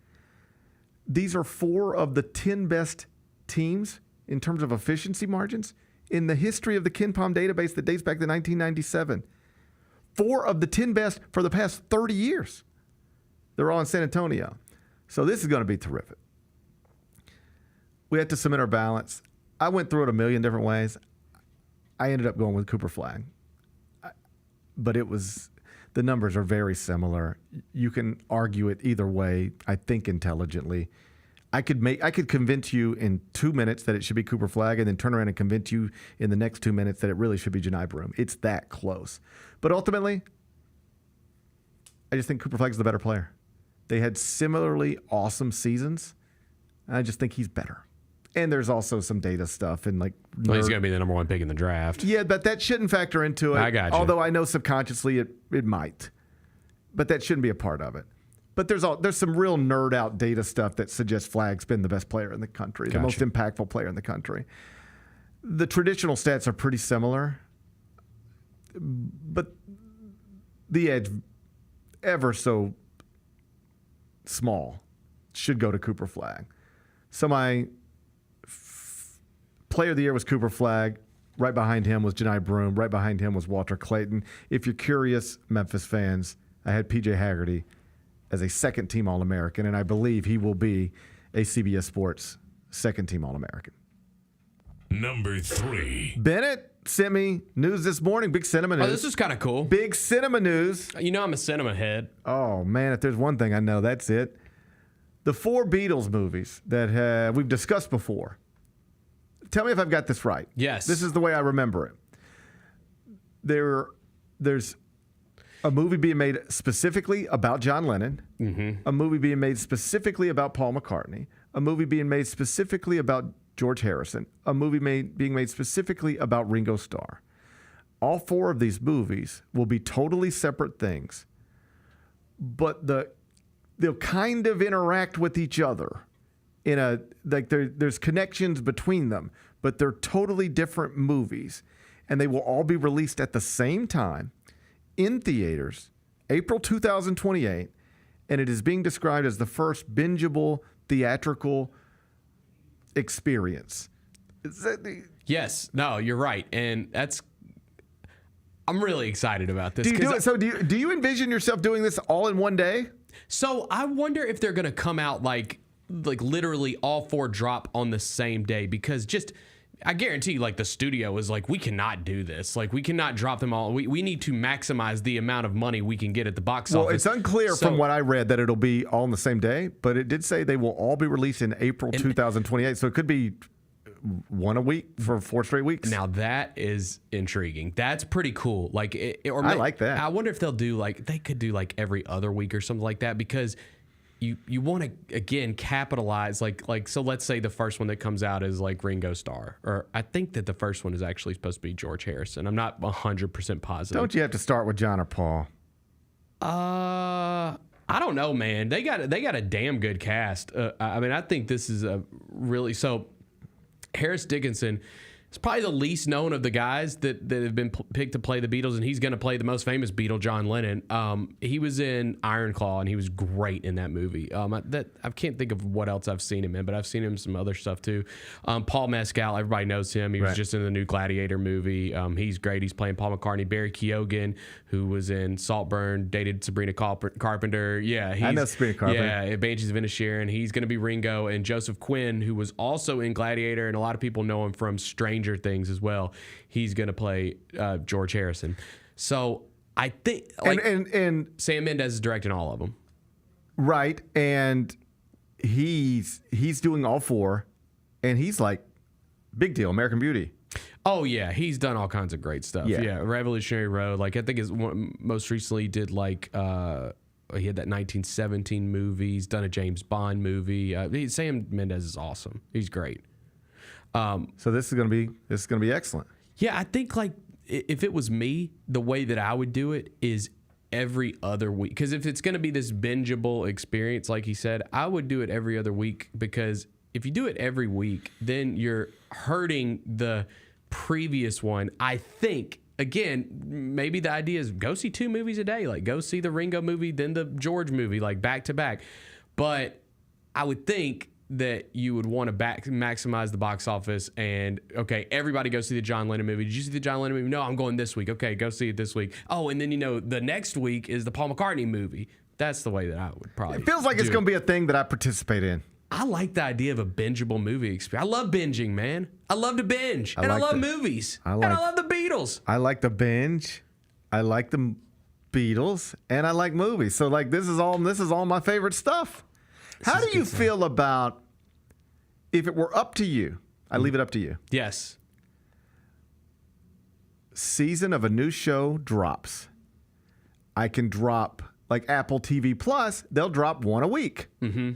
These are 4 of the 10 best teams in terms of efficiency margins in the history of the KenPom database that dates back to 1997. 4 of the 10 best for the past 30 years. They're all in San Antonio. So this is going to be terrific. We had to submit our ballots. I went through it a million different ways. I ended up going with Cooper Flagg. But the numbers are very similar. You can argue it either way, I think intelligently. I could convince you in 2 minutes that it should be Cooper Flagg and then turn around and convince you in the next 2 minutes that it really should be Janai Broome. It's that close. But ultimately, I just think Cooper Flagg's the better player. They had similarly awesome seasons. And I just think he's better. And there's also some data stuff and like. Well, he's going to be the number 1 pick in the draft. Yeah, but that shouldn't factor into it. I got you. Although I know subconsciously it might, but that shouldn't be a part of it. But there's some real nerd out data stuff that suggests Flagg's been the best player in the country, the most impactful player in the country. The traditional stats are pretty similar, but the edge ever so small should go to Cooper Flagg. So my player of the year was Cooper Flagg. Right behind him was Janai Broome. Right behind him was Walter Clayton. If you're curious, Memphis fans, I had P.J. Haggerty as a second-team All-American, and I believe he will be a CBS Sports second-team All-American. Number 3. Bennett sent me news this morning. Big cinema news. Oh, this is kind of cool. Big cinema news. You know I'm a cinema head. Oh, man, if there's one thing I know, that's it. The 4 Beatles movies that we've discussed before. Tell me if I've got this right. Yes. This is the way I remember it. There's a movie being made specifically about John Lennon, a movie being made specifically about Paul McCartney, a movie being made specifically about George Harrison, a movie being made specifically about Ringo Starr. All 4 of these movies will be totally separate things, but they'll kind of interact with each other there's connections between them, but they're totally different movies, and they will all be released at the same time in theaters, April 2028, and it is being described as the first bingeable theatrical experience. Yes. No, you're right. And I'm really excited about this. Do you envision yourself doing this all in one day? So I wonder if they're going to come out like literally all 4 drop on the same day, because I guarantee you, the studio is like, we cannot do this. We cannot drop them all. We need to maximize the amount of money we can get at the box office. Well, it's unclear from what I read that it'll be all on the same day, but it did say they will all be released in April 2028. So it could be one a week for 4 straight weeks. Now that is intriguing. That's pretty cool. I like that. I wonder if they'll do they could do every other week or something like that, because you want to, again, capitalize so let's say the first one that comes out is Ringo Starr, or I think that the first one is actually supposed to be George Harrison. I'm not 100% positive. Don't you have to start with John or Paul? I don't know, man. They got a damn good cast. I think this is a really Harris Dickinson is probably the least known of the guys that have been picked to play the Beatles, and he's going to play the most famous Beatle, John Lennon. He was in Iron Claw, and he was great in that movie. I can't think of what else I've seen him in, but I've seen him in some other stuff too. Paul Mescal, everybody knows him. He was just in the new Gladiator movie. He's great. He's playing Paul McCartney. Barry Keoghan, who was in Saltburn, dated Sabrina Carpenter. Yeah, I know Sabrina Carpenter. Yeah, Banshees of Inisherin. He's going to be Ringo, and Joseph Quinn, who was also in Gladiator, and a lot of people know him from Stranger Things as well. He's going to play George Harrison. So I think and Sam Mendes is directing all of them. Right, and he's doing all 4, and he's big deal, American Beauty. Oh yeah, he's done all kinds of great stuff. Yeah, Revolutionary Road. I think most recently did he had that 1917 movie. He's done a James Bond movie. Sam Mendes is awesome. He's great. So this is gonna be excellent. Yeah, I think if it was me, the way that I would do it is every other week. Because if it's gonna be this bingeable experience, like he said, I would do it every other week, because if you do it every week, then you're hurting the previous one. I think, again, maybe the idea is go see 2 movies a day. Go see the Ringo movie, then the George movie, back to back. But I would think that you would want to maximize the box office, and everybody go see the John Lennon movie. Did you see the John Lennon movie? No, I'm going this week. Okay, go see it this week. Oh, and then the next week is the Paul McCartney movie. That's the way that I would probably. It feels like it's going to be a thing that I participate in. I like the idea of a bingeable movie experience. I love binging, man. I love to binge, and I love movies, and I love the Beatles. I like the binge. I like the Beatles, and I like movies. So this is all my favorite stuff. How do you feel about, if it were up to you, I leave it up to you. Yes. Season of a new show drops. I can drop, Apple TV Plus, they'll drop 1 a week. Mm-hmm.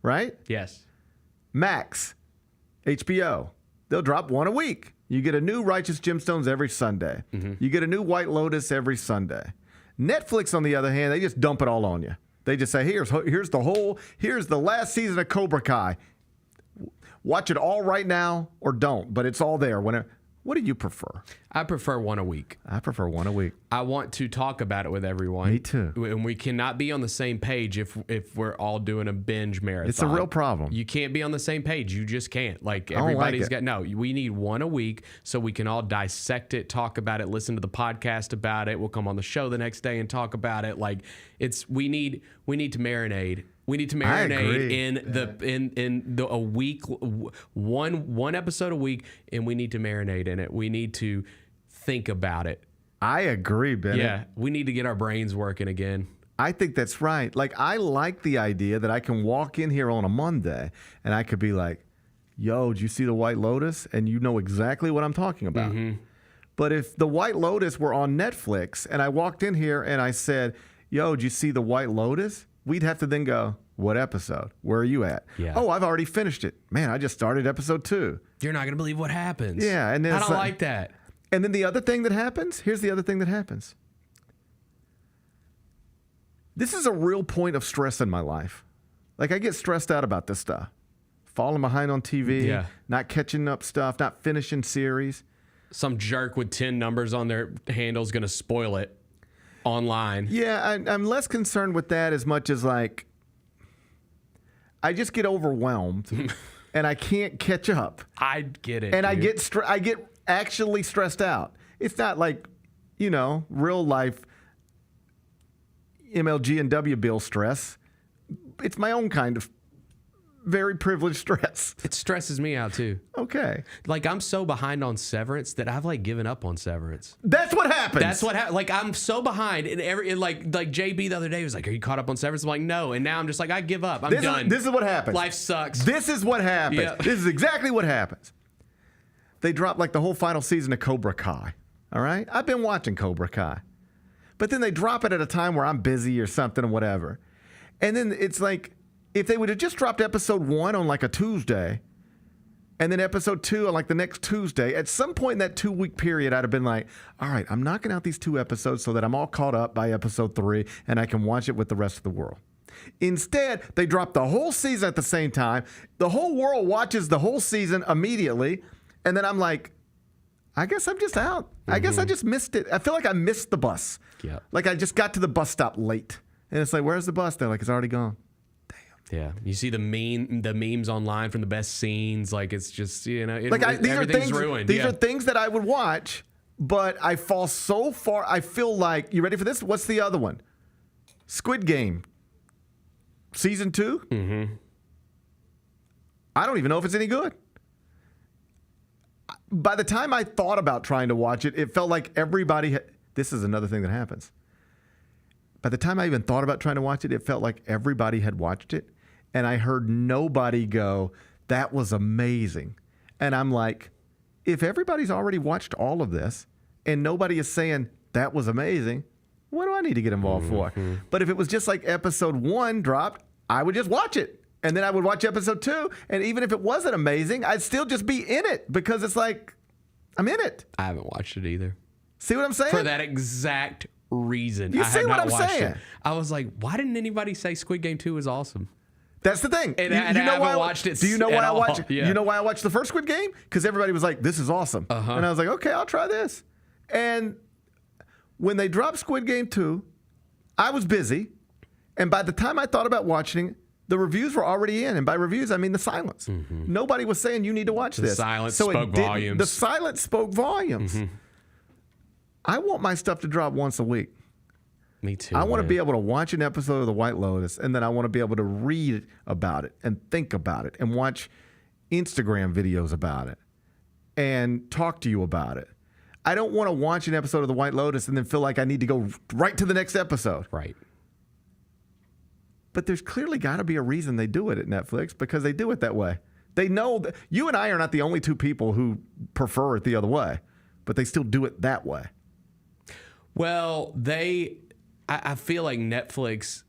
Right? Yes. Max, HBO, they'll drop 1 a week. You get a new Righteous Gemstones every Sunday. Mm-hmm. You get a new White Lotus every Sunday. Netflix, on the other hand, they just dump it all on you. They just say, here's the last season of Cobra Kai. Watch it all right now or don't, but it's all there. What do you prefer? I prefer 1 a week. I prefer 1 a week. I want to talk about it with everyone. Me too. And we cannot be on the same page if we're all doing a binge marathon. It's a real problem. You can't be on the same page. You just can't. Everybody's got we need 1 a week so we can all dissect it, talk about it, listen to the podcast about it. We'll come on the show the next day and talk about it. We need to marinate. We need to marinate in a week, one episode a week, and we need to marinate in it. We need to think about it. I agree, Bennett. Yeah, we need to get our brains working again. I think that's right. Like, I like the idea that I can walk in here on a Monday and I could be like, yo, did you see the White Lotus? And you know exactly what I'm talking about. But if the White Lotus were on Netflix and I walked in here and I said, yo, did you see the White Lotus? We'd have to then go, what episode? Where are you at? Yeah. Oh, I've already finished it. Man, I just started episode 2. You're not going to believe what happens. Yeah. And then I don't like that. And then the other thing that happens, here's the other thing that happens. This is a real point of stress in my life. Like, I get stressed out about this stuff. Falling behind on TV, not catching up stuff, not finishing series. Some jerk with 10 numbers on their handle is going to spoil it online. Yeah, I'm less concerned with that as much as, like, I just get overwhelmed and I can't catch up. I get it. And dude. I get actually stressed out. It's not like, real life MLG and W bill stress. It's my own kind of very privileged stress. It stresses me out too. Okay. Like, I'm so behind on Severance that I've like given up on Severance. That's what happens. That's what happened. Like, I'm so behind like JB the other day was like, "Are you caught up on Severance?" I'm like, "No." And now I'm just like, I give up. I'm done. This is what happens. Life sucks. This is what happens. Yeah. This is exactly what happens. They dropped like the whole final season of Cobra Kai. All right? I've been watching Cobra Kai. But then they drop it at a time where I'm busy or something or whatever. And then it's like, if they would have just dropped episode 1 on like a Tuesday, and then episode 2 on like the next Tuesday, at some point in that 2-week period, I'd have been like, all right, I'm knocking out these 2 episodes so that I'm all caught up by episode 3 and I can watch it with the rest of the world. Instead, they drop the whole season at the same time. The whole world watches the whole season immediately. And then I'm like, I guess I'm just out. I guess I just missed it. I feel like I missed the bus. Yeah. Like, I just got to the bus stop late. And it's like, where's the bus? They're like, it's already gone. Yeah, you see the memes online from the best scenes. Like, it's just these everything's are things, ruined. These are things that I would watch, but I fall so far. I feel like, you ready for this? What's the other one? Squid Game, season 2. Mm-hmm. I don't even know if it's any good. By the time I thought about trying to watch it, it felt like everybody. This is another thing that happens. By the time I even thought about trying to watch it, it felt like everybody had watched it. And I heard nobody go, that was amazing. And I'm like, if everybody's already watched all of this and nobody is saying that was amazing, what do I need to get involved for? But if it was just like episode 1 dropped, I would just watch it. And then I would watch episode 2. And even if it wasn't amazing, I'd still just be in it because it's like, I'm in it. I haven't watched it either. See what I'm saying? For that exact reason. You I see have what not I'm watched saying? it. I was like, why didn't anybody say Squid Game 2 is awesome? That's the thing. And I haven't watched it. Do you know why I watched it? Yeah. You know why I watched the first Squid Game? Because everybody was like, this is awesome. And I was like, okay, I'll try this. And when they dropped Squid Game 2, I was busy. And by the time I thought about watching it, the reviews were already in. And by reviews, I mean the silence. Nobody was saying you need to watch this. The silence spoke volumes. The silence spoke volumes. I want my stuff to drop once a week. Me too. I want to be able to watch an episode of The White Lotus, and then I want to be able to read about it and think about it and watch Instagram videos about it and talk to you about it. I don't want to watch an episode of The White Lotus and then feel like I need to go right to the next episode. Right. But there's clearly got to be a reason they do it at Netflix because they do it that way. They know that you and I are not the only 2 people who prefer it the other way, but they still do it that way. Well, I feel like Netflix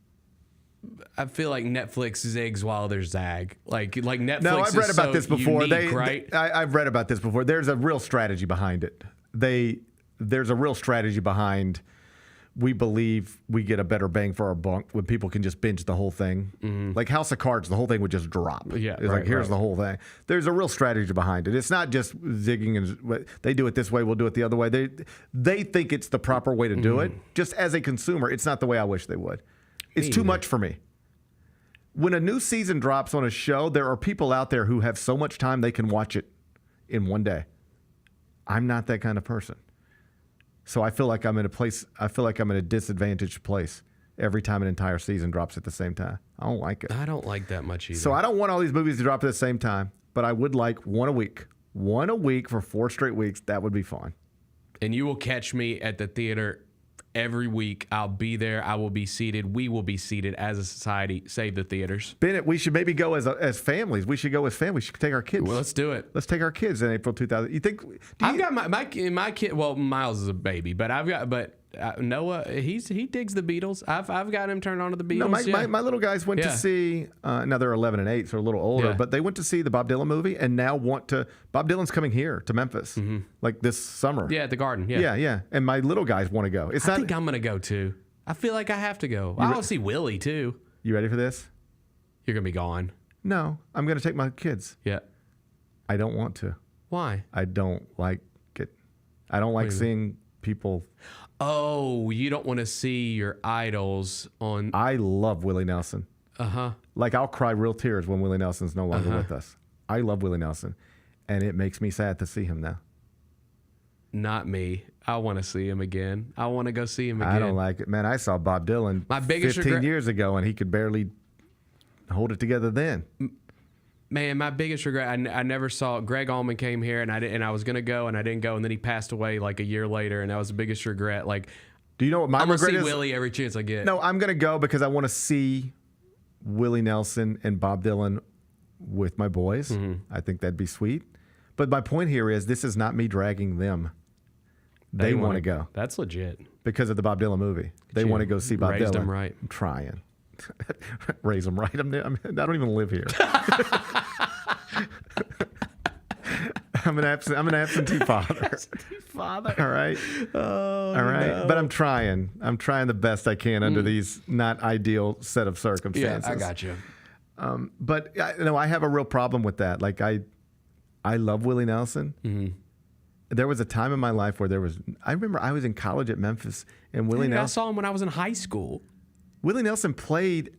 zigs while they zag. Like Netflix. No, I've read about so this before. Unique, right? I've read about this before. There's a real strategy behind it. There's a real strategy behind. We believe we get a better bang for our buck when people can just binge the whole thing. Like House of Cards, the whole thing would just drop. Yeah, it's like, here's the whole thing. There's a real strategy behind it. It's not just zigging and they do it this way, we'll do it the other way. They think it's the proper way to do it. Just as a consumer, it's not the way I wish they would. It's too much for me. When a new season drops on a show, there are people out there who have so much time they can watch it in one day. I'm not that kind of person. So I feel like I'm in a disadvantaged place every time an entire season drops at the same time. I don't like it. I don't like that much either. So I don't want all these movies to drop at the same time, but I would like one a week. One a week for 4 straight weeks. That would be fun. And you will catch me at the theater every week. I'll be there. I will be seated. We will be seated as a society. Save the theaters. Bennett, we should maybe go as families. We should go as families. We should take our kids. Well, let's do it. Let's take our kids in April 2000. You think? I've got my kid. Well, Miles is a baby, but Noah, he digs the Beatles. I've got him turned on to the Beatles. No, my little guys went to see. Now they're 11 and 8, so a little older. Yeah. But they went to see the Bob Dylan movie, and now want to. Bob Dylan's coming here to Memphis, like this summer. Yeah, at the Garden. Yeah. And my little guys want to go. I think I'm gonna go too. I feel like I have to go. I want to see Willie too. You ready for this? You're gonna be gone. No, I'm gonna take my kids. Yeah. I don't want to. Why? I don't like it. I don't like seeing people. Oh, you don't want to see your idols on. I love Willie Nelson. Like I'll cry real tears when Willie Nelson's no longer with us. I love Willie Nelson, and it makes me sad to see him now. Not me. I want to see him again. I want to go see him again. I don't like it, man. I saw Bob Dylan 15 years ago, and he could barely hold it together then. Man, my biggest regret, I never saw. Greg Allman came here, and I was gonna go, and I didn't go, and then he passed away like a year later, and that was the biggest regret. Like, do you know what my I'm regret gonna is? see Willie every chance I get. No, I'm gonna go because I want to see Willie Nelson and Bob Dylan with my boys. I think that'd be sweet. But my point here is, this is not me dragging them. They want to go. That's legit. Because of the Bob Dylan movie. They want to go see Bob Dylan. Raised them right. I'm trying. Raise them right. I don't even live here. I'm an absentee father. All right. Oh, all right. no. But I'm trying. I'm trying the best I can under these not ideal set of circumstances. Yeah, I got you. But I have a real problem with that. Like I love Willie Nelson. There was a time in my life where I remember I was in college at Memphis, and Willie Nelson. I saw him when I was in high school. Willie Nelson played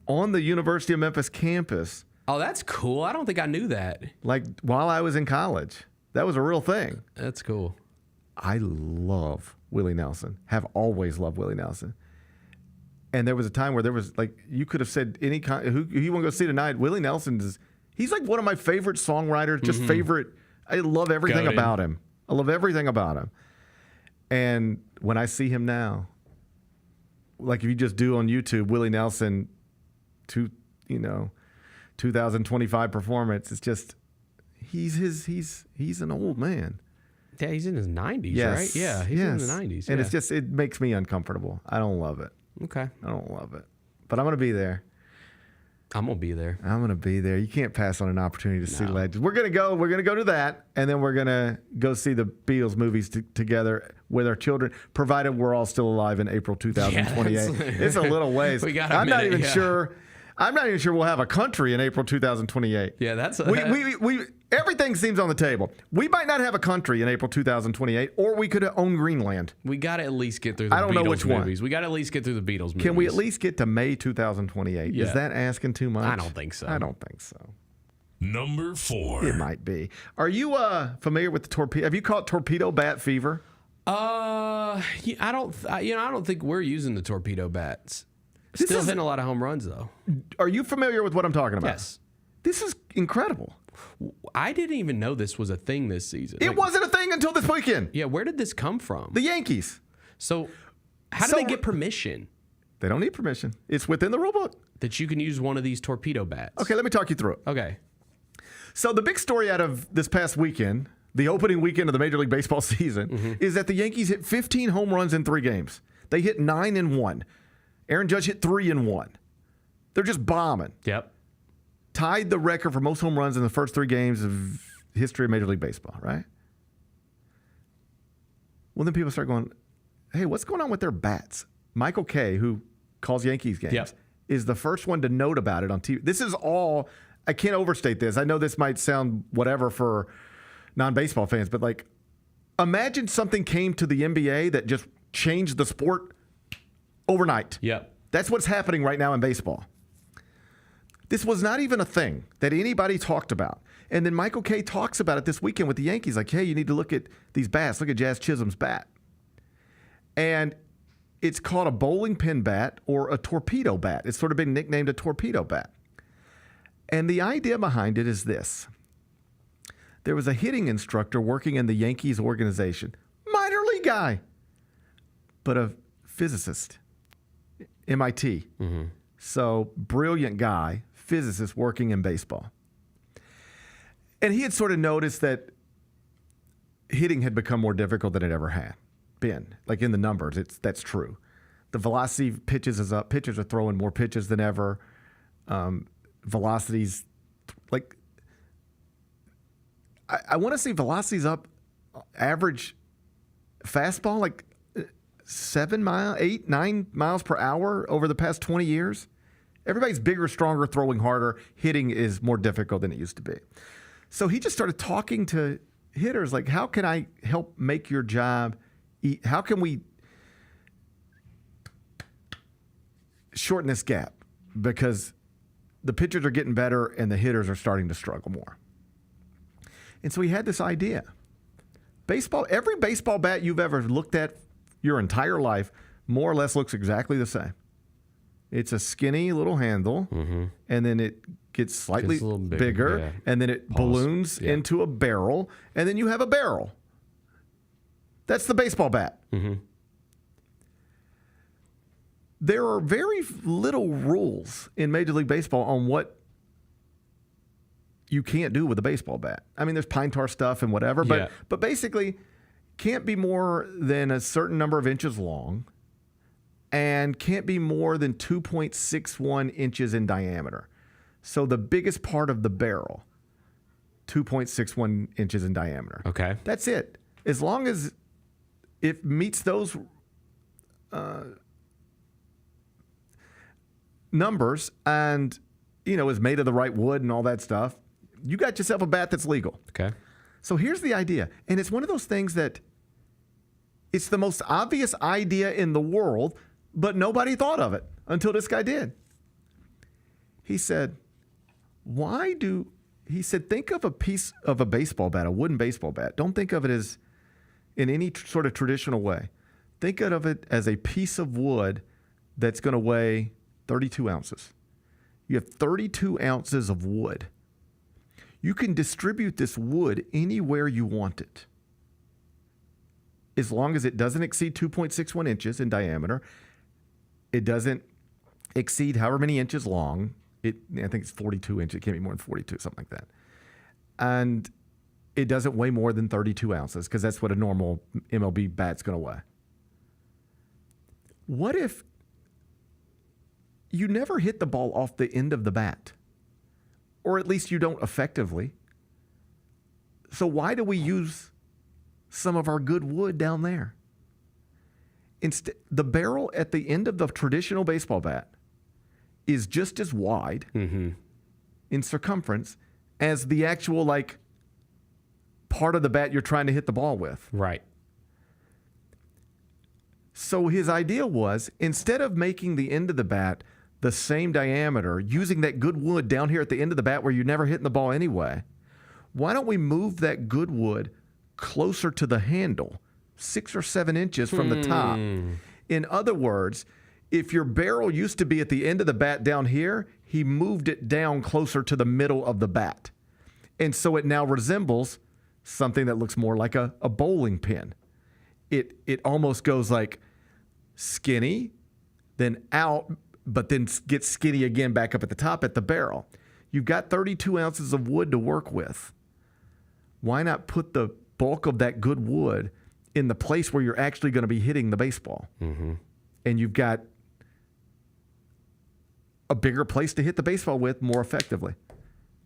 on the University of Memphis campus. Oh, that's cool. I don't think I knew that. Like while I was in college. That was a real thing. That's cool. I love Willie Nelson. Have always loved Willie Nelson. And there was a time where there was like, you could have said any kind, who you want to go see tonight? Willie Nelson he's like one of my favorite songwriters, just favorite. I love everything about him. I love everything about him. And when I see him now, like if you just do on YouTube, Willie Nelson, 2025 performance, it's just, he's an old man. Yeah, he's in his 90s, yes. right? Yeah, he's in the 90s. And it's just, it makes me uncomfortable. I don't love it. Okay. I don't love it. But I'm going to be there. I'm going to be there. I'm going to be there. You can't pass on an opportunity to see legends. We're going to go. We're going to go to that, and then we're going to go see the Beatles movies together with our children, provided we're all still alive in April 2028. It's a little ways. I'm not even sure we'll have a country in April 2028. Yeah, that's everything seems on the table. We might not have a country in April 2028, or we could own Greenland. We got to at least get through the Beatles movies. We got to at least get through the Beatles movies. Can we at least get to May 2028? Yeah. Is that asking too much? I don't think so. I don't think so. Number 4. It might be. Are you familiar with the torpedo? Have you caught torpedo bat fever? I don't think we're using the torpedo bats. Still hitting a lot of home runs though. Are you familiar with what I'm talking about? Yes. This is incredible. I didn't even know this was a thing this season. It wasn't a thing until this weekend. Yeah, where did this come from? The Yankees. So, how do they get permission? They don't need permission. It's within the rule book. That you can use one of these torpedo bats. Okay, let me talk you through it. Okay. So the big story out of this past weekend, the opening weekend of the Major League Baseball season, is that the Yankees hit 15 home runs in 3 games. They hit 9 in 1. Aaron Judge hit 3 in 1. They're just bombing. Yep. Tied the record for most home runs in the first 3 games of history of Major League Baseball, right? Well, then people start going, hey, what's going on with their bats? Michael Kay, who calls Yankees games, is the first one to note about it on TV. This is all, I can't overstate this. I know this might sound whatever for non-baseball fans, but like, imagine something came to the NBA that just changed the sport overnight. Yep. That's what's happening right now in baseball. This was not even a thing that anybody talked about. And then Michael Kay talks about it this weekend with the Yankees. Like, hey, you need to look at these bats. Look at Jazz Chisholm's bat. And it's called a bowling pin bat or a torpedo bat. It's sort of been nicknamed a torpedo bat. And the idea behind it is this. There was a hitting instructor working in the Yankees organization, minor guy, but a physicist, MIT. So brilliant guy, physicist working in baseball. And he had sort of noticed that hitting had become more difficult than it ever had been. Like in the numbers, that's true. The velocity of pitches is up. Pitchers are throwing more pitches than ever. Velocities, like, I want to see velocities up. Average fastball, like 8, 9 miles per hour over the past 20 years. Everybody's bigger, stronger, throwing harder. Hitting is more difficult than it used to be. So he just started talking to hitters like, how can I help make your job? How can we shorten this gap? Because the pitchers are getting better and the hitters are starting to struggle more. And so he had this idea. Baseball, every baseball bat you've ever looked at your entire life more or less looks exactly the same. It's a skinny little handle, and then it gets slightly bigger, and then it balloons into a barrel, and then you have a barrel. That's the baseball bat. There are very little rules in Major League Baseball on what you can't do with a baseball bat. I mean, there's pine tar stuff and whatever, but basically can't be more than a certain number of inches long and can't be more than 2.61 inches in diameter. So the biggest part of the barrel, 2.61 inches in diameter. Okay. That's it. As long as it meets those numbers and, is made of the right wood and all that stuff, you got yourself a bat that's legal. Okay. So here's the idea. And it's one of those things that it's the most obvious idea in the world, but nobody thought of it until this guy did. He said, think of a piece of a baseball bat, a wooden baseball bat. Don't think of it as in any sort of traditional way. Think of it as a piece of wood that's going to weigh 32 ounces. You have 32 ounces of wood. You can distribute this wood anywhere you want it, as long as it doesn't exceed 2.61 inches in diameter. It doesn't exceed however many inches long. I think it's 42 inches. It can't be more than 42, something like that. And it doesn't weigh more than 32 ounces because that's what a normal MLB bat's going to weigh. What if you never hit the ball off the end of the bat? Or at least you don't effectively. So why do we use some of our good wood down there? The barrel at the end of the traditional baseball bat is just as wide in circumference as the actual part of the bat you're trying to hit the ball with. Right. So his idea was, instead of making the end of the bat the same diameter, using that good wood down here at the end of the bat where you're never hitting the ball anyway, why don't we move that good wood closer to the handle, 6 or 7 inches from the top? In other words, if your barrel used to be at the end of the bat down here, he moved it down closer to the middle of the bat. And so it now resembles something that looks more like a bowling pin. It almost goes like skinny, then out, but then gets skinny again back up at the top at the barrel. You've got 32 ounces of wood to work with. Why not put the bulk of that good wood in the place where you're actually going to be hitting the baseball? And you've got a bigger place to hit the baseball with more effectively.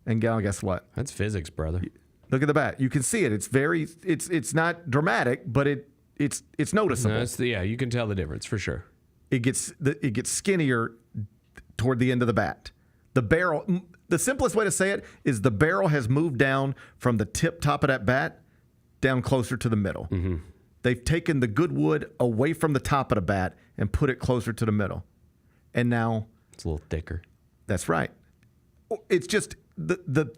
And guess what? That's physics, brother. Look at the bat. You can see it. It's not dramatic, but it's noticeable. No, you can tell the difference for sure. It gets skinnier toward the end of the bat. The barrel, the simplest way to say it is the barrel has moved down from the top of that bat down closer to the middle. They've taken the good wood away from the top of the bat and put it closer to the middle. And now it's a little thicker. That's right. It's just the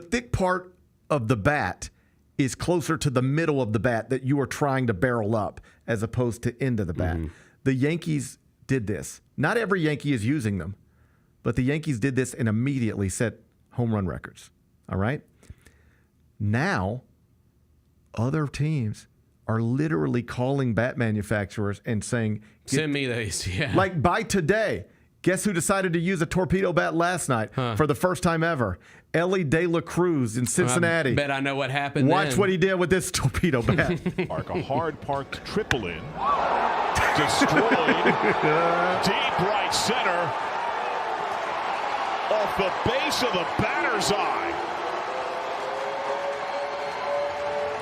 thick part of the bat is closer to the middle of the bat that you are trying to barrel up as opposed to end of the bat. The Yankees did this. Not every Yankee is using them, but the Yankees did this and immediately set home run records. All right? Now, other teams are literally calling bat manufacturers and saying, send me these. Yeah. Like by today, guess who decided to use a torpedo bat last night for the first time ever? Ellie De La Cruz in Cincinnati. I bet I know what happened. Watch what he did with this torpedo bat. A hard parked triple in. Destroyed. Deep right center. Off the base of the batter's eye.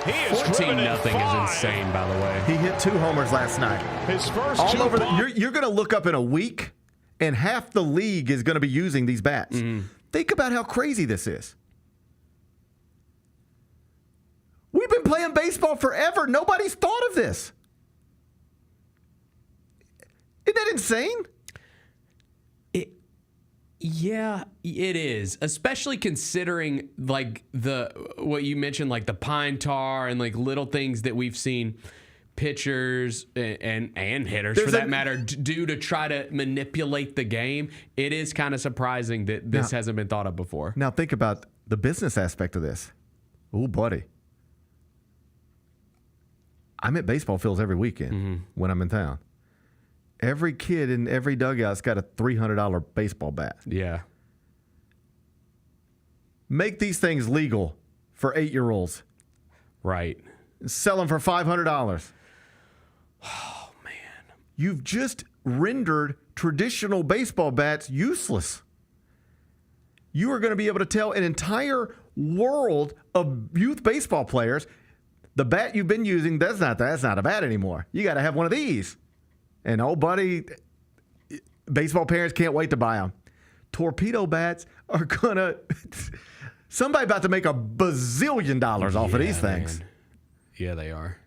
He is 14-0 is insane, by the way. He hit 2 homers last night. His first all two over. You're going to look up in a week, and half the league is going to be using these bats. Think about how crazy this is. We've been playing baseball forever. Nobody's thought of this. Isn't that insane? Yeah, it is. Especially considering like what you mentioned, like the pine tar and like little things that we've seen pitchers and hitters for that matter do to try to manipulate the game. It is kind of surprising that this hasn't been thought of before. Now think about the business aspect of this. Ooh, buddy. I'm at baseball fields every weekend when I'm in town. Every kid in every dugout's got a $300 baseball bat. Yeah. Make these things legal for 8-year-olds. Right. Sell them for $500. Oh, man. You've just rendered traditional baseball bats useless. You are going to be able to tell an entire world of youth baseball players, the bat you've been using, that's not a bat anymore. You got to have one of these. And, oh, buddy, baseball parents can't wait to buy them. Torpedo bats are going to – somebody about to make $1 bazillion off of these things. Man. Yeah, they are.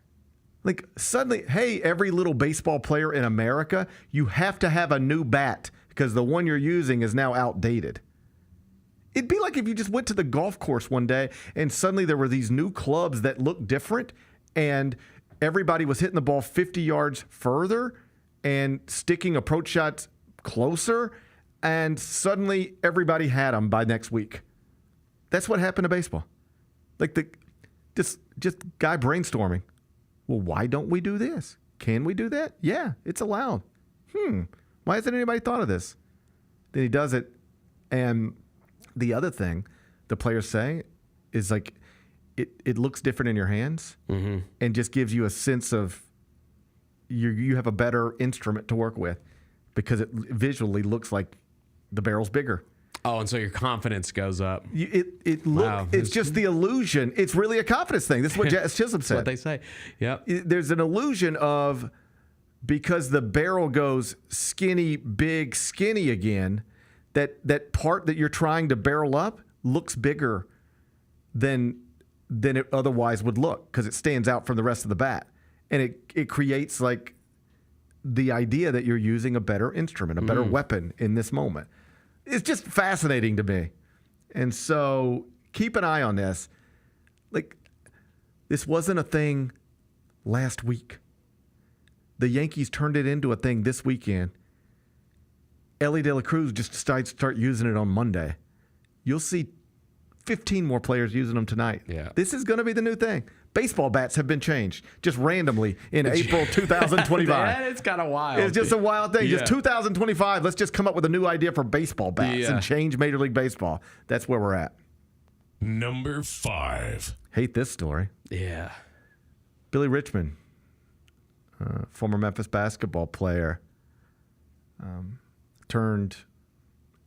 Like, suddenly, hey, every little baseball player in America, you have to have a new bat because the one you're using is now outdated. It'd be like if you just went to the golf course one day and suddenly there were these new clubs that looked different and everybody was hitting the ball 50 yards further and sticking approach shots closer, and suddenly everybody had them by next week. That's what happened to baseball. Like just guy brainstorming. Well, why don't we do this? Can we do that? Yeah, it's allowed. Why hasn't anybody thought of this? Then he does it, and the other thing the players say is like it looks different in your hands and just gives you a sense of you have a better instrument to work with because it visually looks like the barrel's bigger. Oh, and so your confidence goes up. It's just the illusion. It's really a confidence thing. This is what Jazz Chisholm said. That's what they say. Yep. There's an illusion of because the barrel goes skinny, big, skinny again, that part that you're trying to barrel up looks bigger than it otherwise would look because it stands out from the rest of the bat. And it creates like the idea that you're using a better instrument, a better weapon in this moment. It's just fascinating to me. And so keep an eye on this. Like, this wasn't a thing last week. The Yankees turned it into a thing this weekend. Ellie De La Cruz just decided to start using it on Monday. You'll see 15 more players using them tonight. Yeah. This is going to be the new thing. Baseball bats have been changed just randomly in April 2025. It's kind of wild. It's just a wild thing. Yeah. Just 2025, let's just come up with a new idea for baseball bats and change Major League Baseball. That's where we're at. Number 5. Hate this story. Yeah. Billy Richmond, former Memphis basketball player, turned,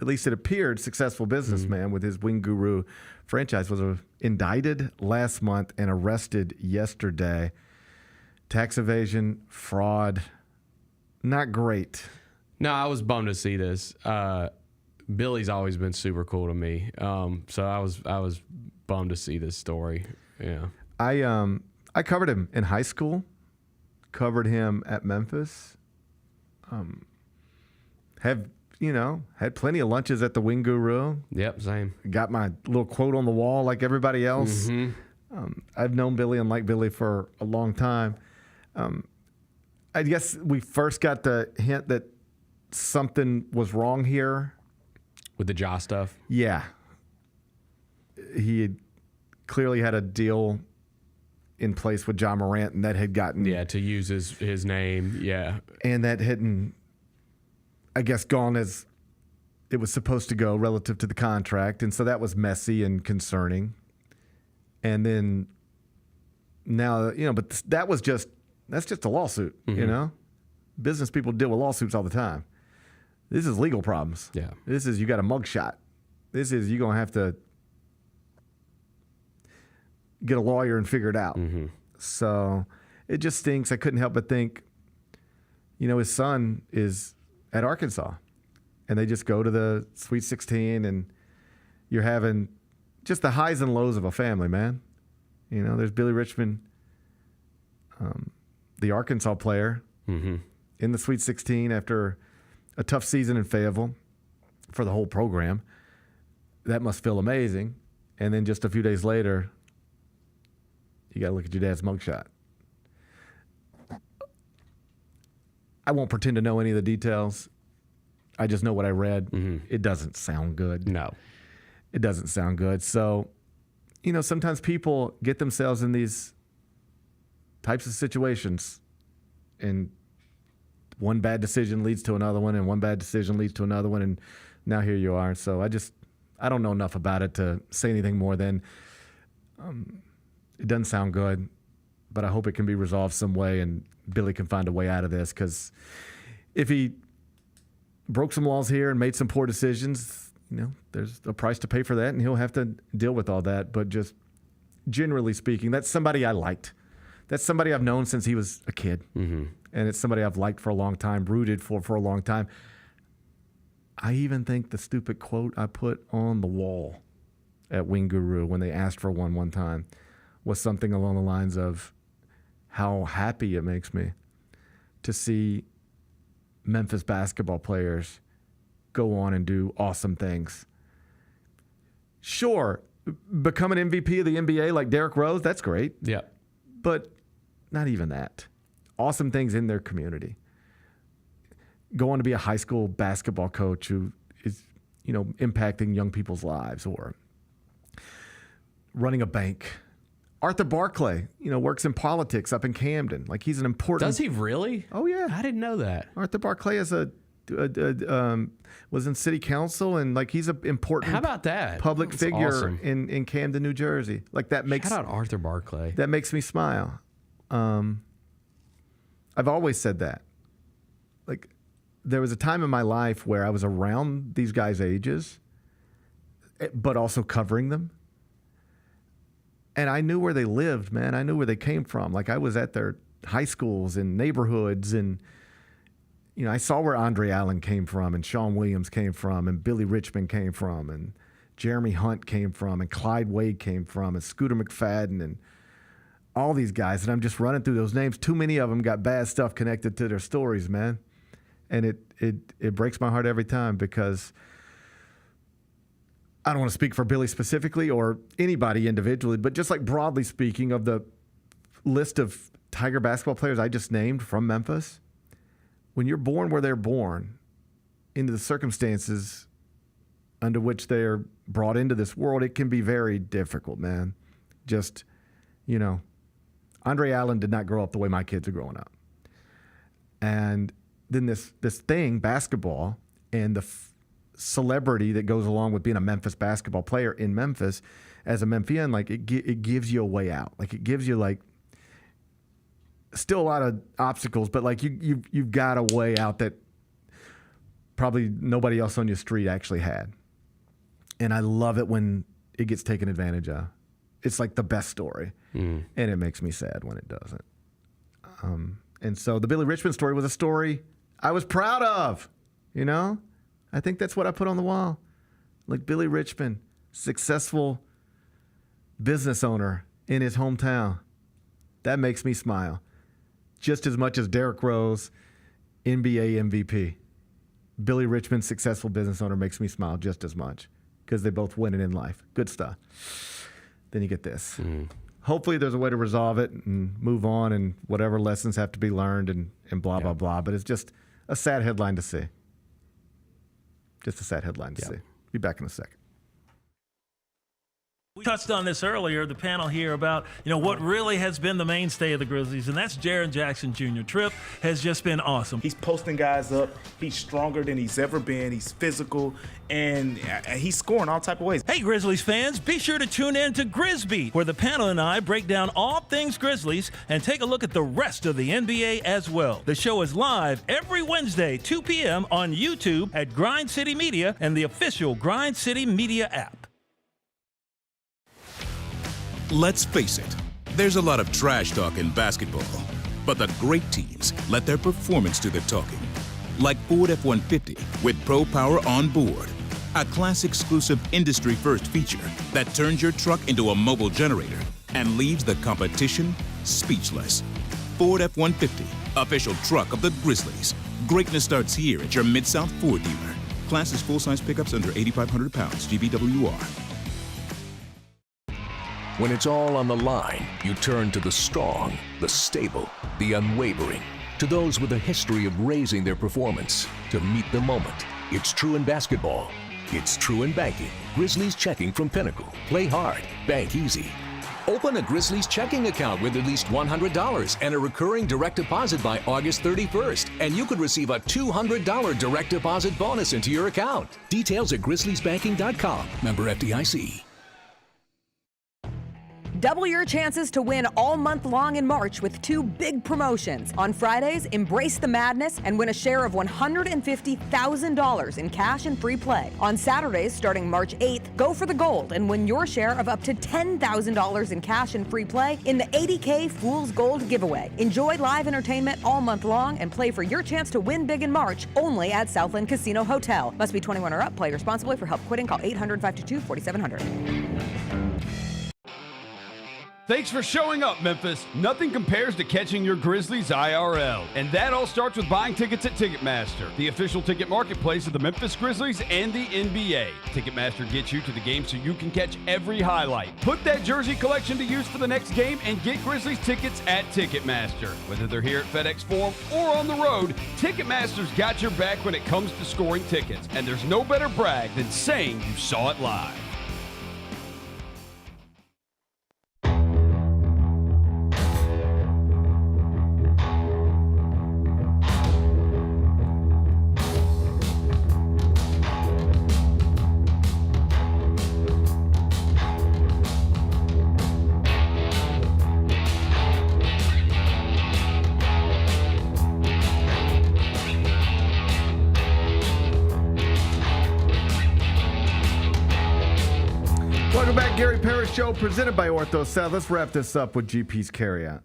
at least it appeared, successful businessman with his Wing Guru franchise, was indicted last month and arrested yesterday. Tax evasion, fraud, not great. No, I was bummed to see this. Billy's always been super cool to me, so I was bummed to see this story. Yeah, I covered him in high school, covered him at Memphis. Had plenty of lunches at the Wing Guru. Yep, same. Got my little quote on the wall like everybody else. I've known Billy and liked Billy for a long time. I guess we first got the hint that something was wrong here. With the jaw stuff? Yeah. He had clearly had a deal in place with John Morant, and that had gotten to use his name, and that hadn't, I guess, gone as it was supposed to go relative to the contract, and so that was messy and concerning. And then now, but that's just a lawsuit, Business people deal with lawsuits all the time. This is legal problems. Yeah. This is, you got a mugshot. This is, you're going to have to get a lawyer and figure it out. Mm-hmm. So it just stinks. I couldn't help but think, his son is at Arkansas, and they just go to the Sweet 16, and you're having just the highs and lows of a family, man. There's Billy Richmond, the Arkansas player, in the Sweet 16 after a tough season in Fayetteville for the whole program. That must feel amazing. And then just a few days later, you got to look at your dad's mugshot. I won't pretend to know any of the details. I just know what I read. It doesn't sound good. No. It doesn't sound good. So, sometimes people get themselves in these types of situations, and one bad decision leads to another one, and one bad decision leads to another one, and now here you are. So I don't know enough about it to say anything more than it doesn't sound good, but I hope it can be resolved some way and Billy can find a way out of this, because if he broke some laws here and made some poor decisions, there's a price to pay for that, and he'll have to deal with all that. But just generally speaking, that's somebody I liked. That's somebody I've known since he was a kid. And it's somebody I've liked for a long time, rooted for a long time. I even think the stupid quote I put on the wall at Wing Guru when they asked for one time was something along the lines of how happy it makes me to see Memphis basketball players go on and do awesome things. Sure, become an MVP of the NBA like Derrick Rose, that's great. Yeah. But not even that. Awesome things in their community. Go on to be a high school basketball coach who is, impacting young people's lives, or running a bank. Arthur Barclay, works in politics up in Camden. Like, he's an important... Does he really? Oh, yeah. I didn't know that. Arthur Barclay is was in city council, and he's an important... How about that? Public That's figure awesome. in Camden, New Jersey. That makes... Shout out Arthur Barclay. That makes me smile. I've always said that. There was a time in my life where I was around these guys' ages, but also covering them. And I knew where they lived, man. I knew where they came from. I was at their high schools and neighborhoods, and I saw where Andre Allen came from, and Sean Williams came from, and Billy Richmond came from, and Jeremy Hunt came from, and Clyde Wade came from, and Scooter McFadden, and all these guys. And I'm just running through those names. Too many of them got bad stuff connected to their stories, man. And it breaks my heart every time, because I don't want to speak for Billy specifically or anybody individually, but just broadly speaking of the list of Tiger basketball players I just named from Memphis, when you're born where they're born, into the circumstances under which they're brought into this world, it can be very difficult, man. Just, Andre Allen did not grow up the way my kids are growing up. And then this thing, basketball, and the celebrity that goes along with being a Memphis basketball player in Memphis as a Memphian, it gives you a way out. It gives you still a lot of obstacles, but you've got a way out that probably nobody else on your street actually had. And I love it when it gets taken advantage of. It's the best story, and it makes me sad when it doesn't. And so the Billy Richmond story was a story I was proud of, I think that's what I put on the wall. Billy Richmond, successful business owner in his hometown. That makes me smile. Just as much as Derrick Rose, NBA MVP. Billy Richmond, successful business owner, makes me smile just as much, because they both win it in life. Good stuff. Then you get this. Hopefully there's a way to resolve it and move on, and whatever lessons have to be learned, and blah, blah, blah. But it's just a sad headline to see. Just a sad headline to see. Be back in a second. We touched on this earlier, the panel here, about what really has been the mainstay of the Grizzlies, and that's Jaren Jackson Jr. Trip has just been awesome. He's posting guys up. He's stronger than he's ever been. He's physical, and he's scoring all type of ways. Hey, Grizzlies fans, be sure to tune in to Grizzbeat, where the panel and I break down all things Grizzlies and take a look at the rest of the NBA as well. The show is live every Wednesday, 2 p.m. on YouTube at Grind City Media and the official Grind City Media app. Let's face it, there's a lot of trash talk in basketball, but the great teams let their performance do the talking. Like Ford F-150 with Pro Power on board, a class-exclusive industry-first feature that turns your truck into a mobile generator and leaves the competition speechless. Ford F-150, official truck of the Grizzlies. Greatness starts here at your Mid-South Ford dealer. Class is full-size pickups under 8,500 pounds, GVWR. When it's all on the line, you turn to the strong, the stable, the unwavering, to those with a history of raising their performance to meet the moment. It's true in basketball. It's true in banking. Grizzlies checking from Pinnacle. Play hard, bank easy. Open a Grizzlies checking account with at least $100 and a recurring direct deposit by August 31st, and you could receive a $200 direct deposit bonus into your account. Details at grizzliesbanking.com. Member FDIC. Double your chances to win all month long in March with 2 big promotions. On Fridays, embrace the madness and win a share of $150,000 in cash and free play. On Saturdays, starting March 8th, go for the gold and win your share of up to $10,000 in cash and free play in the 80K Fool's Gold giveaway. Enjoy live entertainment all month long and play for your chance to win big in March only at Southland Casino Hotel. Must be 21 or up. Play responsibly. For help quitting, call 800-522-4700. Thanks for showing up, Memphis. Nothing compares to catching your Grizzlies IRL. And that all starts with buying tickets at Ticketmaster, the official ticket marketplace of the Memphis Grizzlies and the NBA. Ticketmaster gets you to the game so you can catch every highlight. Put that jersey collection to use for the next game and get Grizzlies tickets at Ticketmaster. Whether they're here at FedEx Forum or on the road, Ticketmaster's got your back when it comes to scoring tickets. And there's no better brag than saying you saw it live. Welcome back, Gary Parrish Show, presented by Ortho South. Let's wrap this up with GP's Carryout.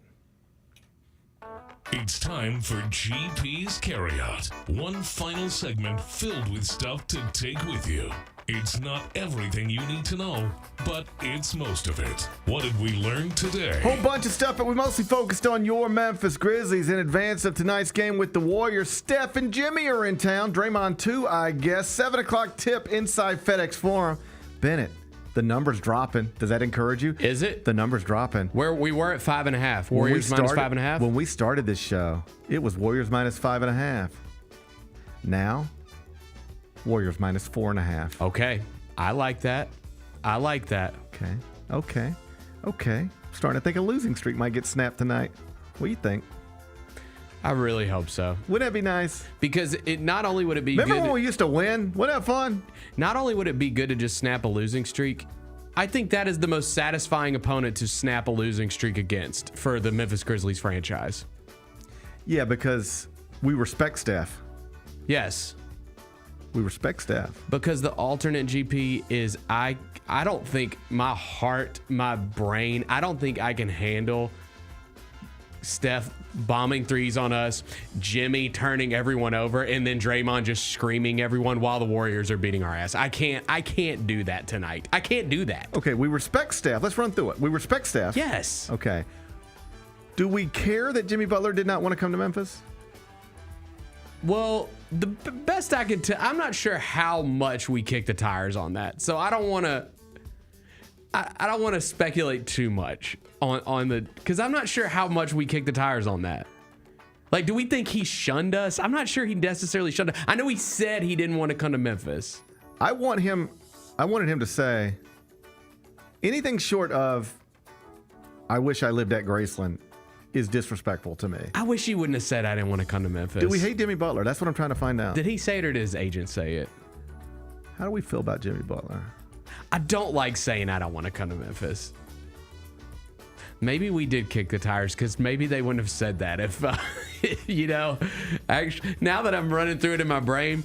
It's time for GP's Carryout. One final segment filled with stuff to take with you. It's not everything you need to know, but it's most of it. What did we learn today? Whole bunch of stuff, but we mostly focused on your Memphis Grizzlies in advance of tonight's game with the Warriors. Steph and Jimmy are in town. Draymond too, I guess. 7 o'clock tip inside FedEx Forum. Bennett, the number's dropping. Does that encourage you? Is it? The number's dropping. Where we were at 5.5. Warriors minus 5.5. When we started this show, it was Warriors minus 5.5. Now, Warriors minus 4.5. Okay. I like that. Okay. Starting to think a losing streak might get snapped tonight. What do you think? I really hope so. Wouldn't that be nice? Because it not only would it be Remember good. when we used to win? Wasn't that fun? Not only would it be good to just snap a losing streak, I think that is the most satisfying opponent to snap a losing streak against for the Memphis Grizzlies franchise. Yeah, because we respect Steph. Yes. We respect Steph. Because the alternate GP is I don't think my heart, my brain, I don't think I can handle Steph bombing threes on us, Jimmy turning everyone over, and then Draymond just screaming everyone while the Warriors are beating our ass. I can't do that tonight. I can't do that. Okay, we respect Steph. Let's run through it. We respect Steph. Yes. Okay. Do we care that Jimmy Butler did not want to come to Memphis? Well, the best I could tell, I'm not sure how much we kick the tires on that. So I don't want to I don't want to speculate too much on the, because I'm not sure how much we kick the tires on that. Like, do we think he shunned us? I'm not sure he necessarily shunned us. I know he said he didn't want to come to Memphis. I wanted him to say, Anything short of, I wish I lived at Graceland, is disrespectful to me. I wish he wouldn't have said I didn't want to come to Memphis. Do we hate Jimmy Butler? That's what I'm trying to find out. Did he say it or did his agent say it? How do we feel about Jimmy Butler? I don't like saying I don't want to come to Memphis. Maybe we did kick the tires because maybe they wouldn't have said that if, actually, now that I'm running through it in my brain,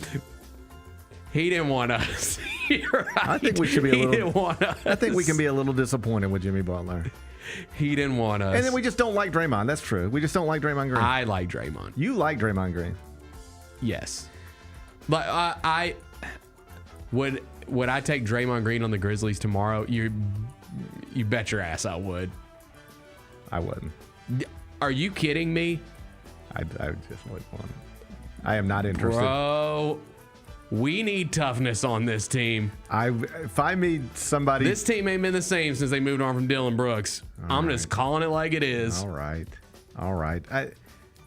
he didn't want us. Right. I think we should be a little. He didn't want us. I think we can be a little disappointed with Jimmy Butler. He didn't want us. And then we just don't like Draymond. That's true. We just don't like Draymond Green. I like Draymond. You like Draymond Green? Yes. But I would I take Draymond Green on the Grizzlies tomorrow? You bet your ass I would. I wouldn't. Are you kidding me? I just wouldn't want. I am not interested. Bro, we need toughness on this team. If I meet somebody. This team ain't been the same since they moved on from Dylan Brooks. I'm just calling it like it is. All right.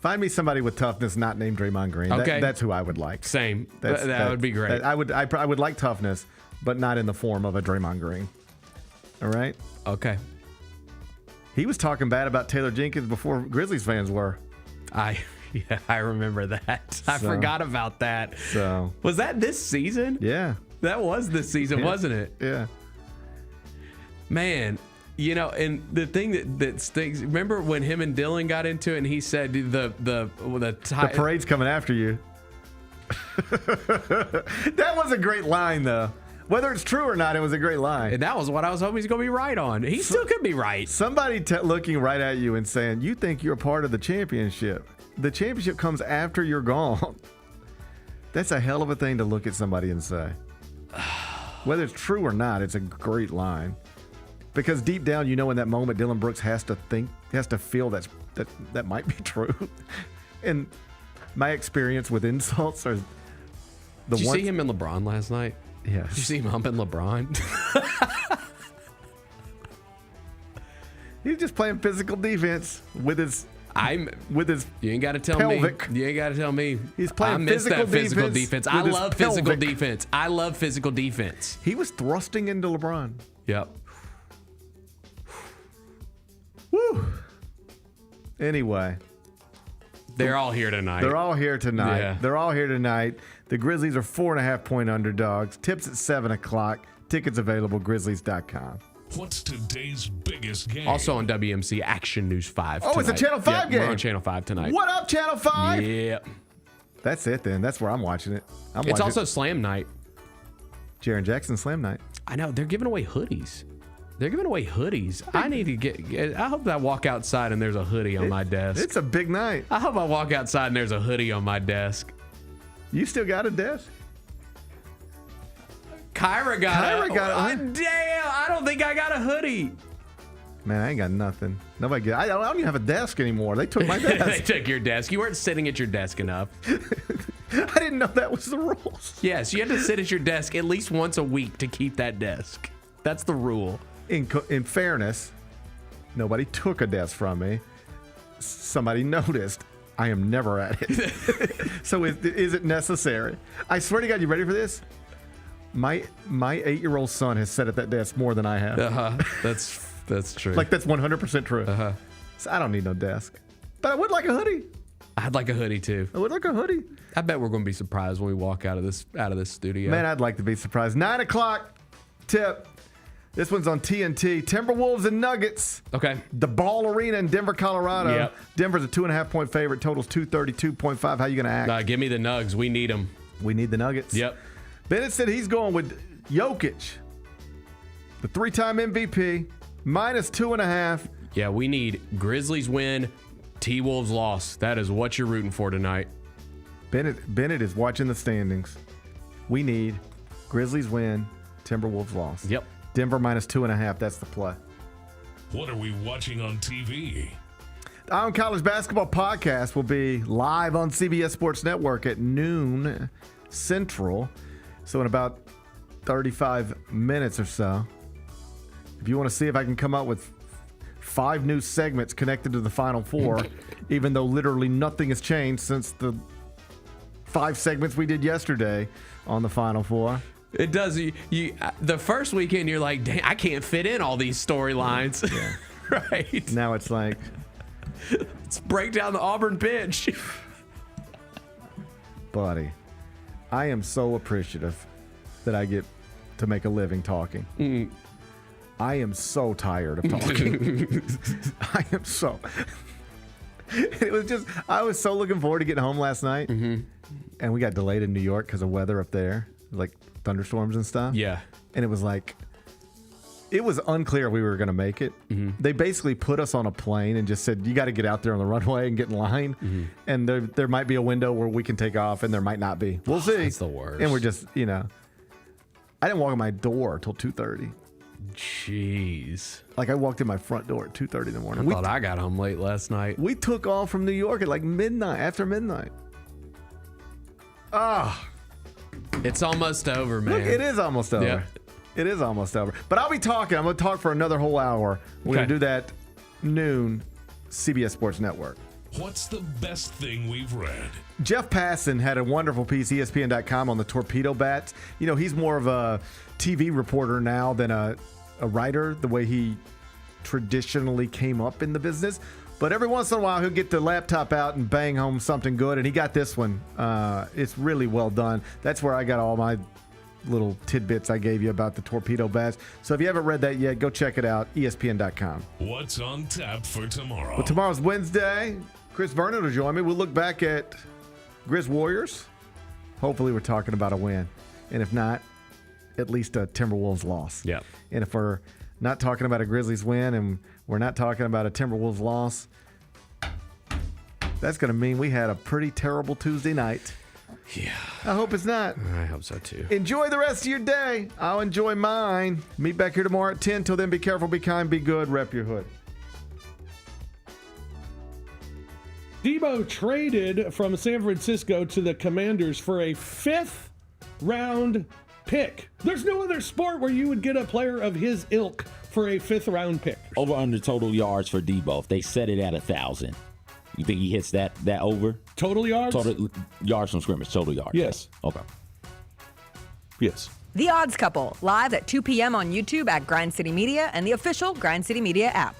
Find me somebody with toughness not named Draymond Green. Okay. That's who I would like. Same. That would be great. I would like toughness, but not in the form of a Draymond Green. All right? Okay. He was talking bad about Taylor Jenkins before Grizzlies fans were. I remember that. I forgot about that. So was that this season? Yeah. That was this season, wasn't it? Yeah. Man, and the thing that stinks. Remember when him and Dylan got into it, and he said the parade's coming after you. That was a great line, though. Whether it's true or not, it was a great line. And that was what I was hoping he's going to be right on. He still could be right. Somebody looking right at you and saying, you think you're a part of the championship. The championship comes after you're gone. That's a hell of a thing to look at somebody and say. Whether it's true or not, it's a great line. Because deep down, in that moment, Dylan Brooks has to feel that might be true. And my experience with insults are Did you see him in LeBron last night? Yes. Did you see him humping LeBron? He's just playing physical defense with his. You ain't got to tell pelvic. me. You ain't got to tell me. He's playing I miss that physical defense. I love physical pelvic. defense. I love physical defense. He was thrusting into LeBron. Yep. Woo. Anyway. They're all here tonight. Yeah. They're all here tonight. The Grizzlies are 4.5-point underdogs. Tips at 7 o'clock. Tickets available, Grizzlies.com. What's today's biggest game? Also on WMC Action News 5 Oh, tonight. it's a Channel 5 game. We're on Channel 5 tonight. What up, Channel 5? Yeah. That's it then. That's where I'm watching it. It's also Slam Night. Jaren Jackson Slam Night. I know. They're giving away hoodies. I need to get. I hope I walk outside and there's a hoodie on my desk. It's a big night. I hope I walk outside and there's a hoodie on my desk. You still got a desk? Kyra got it. Damn, I don't think I got a hoodie. Man, I ain't got nothing. Nobody I don't even have a desk anymore. They took my desk. They took your desk. You weren't sitting at your desk enough. I didn't know that was the rules. Yes, you had to sit at your desk at least once a week to keep that desk. That's the rule. In fairness, nobody took a desk from me. Somebody noticed. I am never at it. So is it necessary? I swear to God, you ready for this? My 8-year-old son has sat at that desk more than I have. That's true. Like that's 100% true. So I don't need no desk. But I would like a hoodie. I'd like a hoodie too. I would like a hoodie. I bet we're going to be surprised when we walk out of this studio. Man, I'd like to be surprised. 9 o'clock tip. This one's on TNT. Timberwolves and Nuggets. Okay. The Ball Arena in Denver, Colorado. Yep. Denver's a 2.5-point favorite. Total's 232.5. How you going to act? Give me the Nugs. We need them. We need the Nuggets. Yep. Bennett said he's going with Jokic, the 3-time MVP, -2.5. Yeah, we need Grizzlies win, T-Wolves loss. That is what you're rooting for tonight. Bennett is watching the standings. We need Grizzlies win, Timberwolves loss. Yep. Denver -2.5. That's the play. What are we watching on TV? The Iron College Basketball Podcast will be live on CBS Sports Network at noon Central. So in about 35 minutes or so. If you want to see if I can come up with 5 new segments connected to the Final Four, even though literally nothing has changed since the 5 segments we did yesterday on the Final Four. It does. The first weekend, you're like, dang, I can't fit in all these storylines. Yeah. Right. Now it's like, let's break down the Auburn bench. Buddy, I am so appreciative that I get to make a living talking. I am so tired of talking. I am so. It was just, I was so looking forward to getting home last night. And we got delayed in New York because of weather up there, like thunderstorms and stuff. Yeah. And it was like, it was unclear if we were going to make it. They basically put us on a plane and just said, you got to get out there on the runway and get in line. And there might be a window where we can take off, and there might not be. We'll see. That's the worst. And we're just, I didn't walk in my door till 2:30. Jeez. Like, I walked in my front door at 2:30 in the morning. I thought I got home late last night. We took off from New York at like midnight, after midnight. It's almost over, man. Look, it is almost over. Yeah. It is almost over. But I'll be talking. I'm going to talk for another whole hour. We're going to do that noon, CBS Sports Network. What's the best thing we've read? Jeff Passan had a wonderful piece, ESPN.com, on the Torpedo Bats. He's more of a TV reporter now than a writer, the way he traditionally came up in the business. But every once in a while, he'll get the laptop out and bang home something good. And he got this one. It's really well done. That's where I got all my little tidbits I gave you about the Torpedo Bats. So if you haven't read that yet, go check it out, ESPN.com. What's on tap for tomorrow? Well, tomorrow's Wednesday. Chris Vernon will join me. We'll look back at Grizz-Warriors. Hopefully we're talking about a win. And if not, at least a Timberwolves loss. Yeah. And if we're not talking about a Grizzlies win and we're not talking about a Timberwolves loss, that's going to mean we had a pretty terrible Tuesday night. Yeah. I hope it's not. I hope so too. Enjoy the rest of your day. I'll enjoy mine. Meet back here tomorrow at 10. Till then, be careful, be kind, be good. Rep your hood. Debo traded from San Francisco to the Commanders for a 5th round pick. There's no other sport where you would get a player of his ilk for a 5th round pick. Over under total yards for Debo. If they set it at 1,000, you think he hits that over? Total yards? Total yards from scrimmage, total yards. Yes. Okay. Yes. The Odds Couple, live at 2 p.m. on YouTube at Grind City Media and the official Grind City Media app.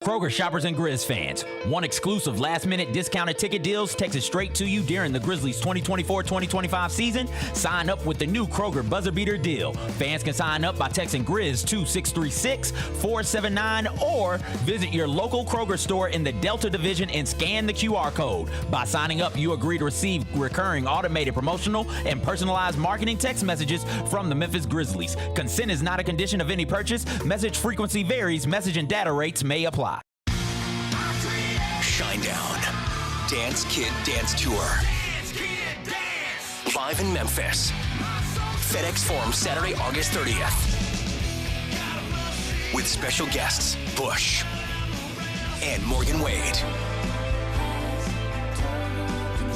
Kroger shoppers and Grizz fans, want exclusive last-minute discounted ticket deals texted straight to you during the Grizzlies 2024-2025 season? Sign up with the new Kroger Buzzer Beater deal. Fans can sign up by texting Grizz to 636-479 or visit your local Kroger store in the Delta Division and scan the QR code. By signing up, you agree to receive recurring automated promotional and personalized marketing text messages from the Memphis Grizzlies. Consent is not a condition of any purchase. Message frequency varies. Message and data rates may apply. Shinedown. Dance Kid Dance Tour. Live in Memphis. FedEx Forum, Saturday, August 30th. With special guests, Bush and Morgan Wade.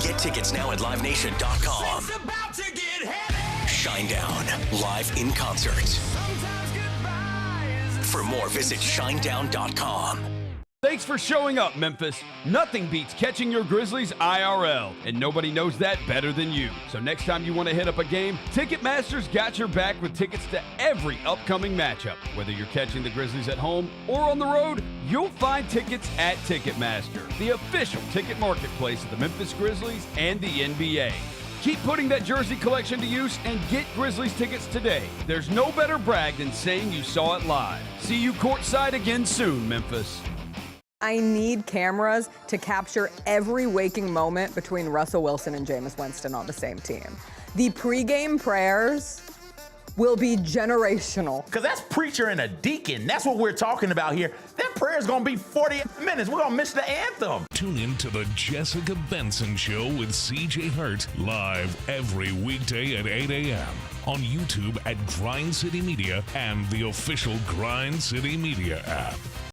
Get tickets now at livenation.com. Shinedown, live in concert. For more, visit shinedown.com. Thanks for showing up, Memphis. Nothing beats catching your Grizzlies IRL, and nobody knows that better than you. So next time you want to hit up a game, Ticketmaster's got your back with tickets to every upcoming matchup. Whether you're catching the Grizzlies at home or on the road, you'll find tickets at Ticketmaster, the official ticket marketplace of the Memphis Grizzlies and the NBA. Keep putting that jersey collection to use and get Grizzlies tickets today. There's no better brag than saying you saw it live. See you courtside again soon, Memphis. I need cameras to capture every waking moment between Russell Wilson and Jameis Winston on the same team. The pregame prayers will be generational. Because that's preacher and a deacon. That's what we're talking about here. That prayer's going to be 40 minutes. We're going to miss the anthem. Tune in to the Jessica Benson Show with CJ Hurt live every weekday at 8 a.m. on YouTube at Grind City Media and the official Grind City Media app.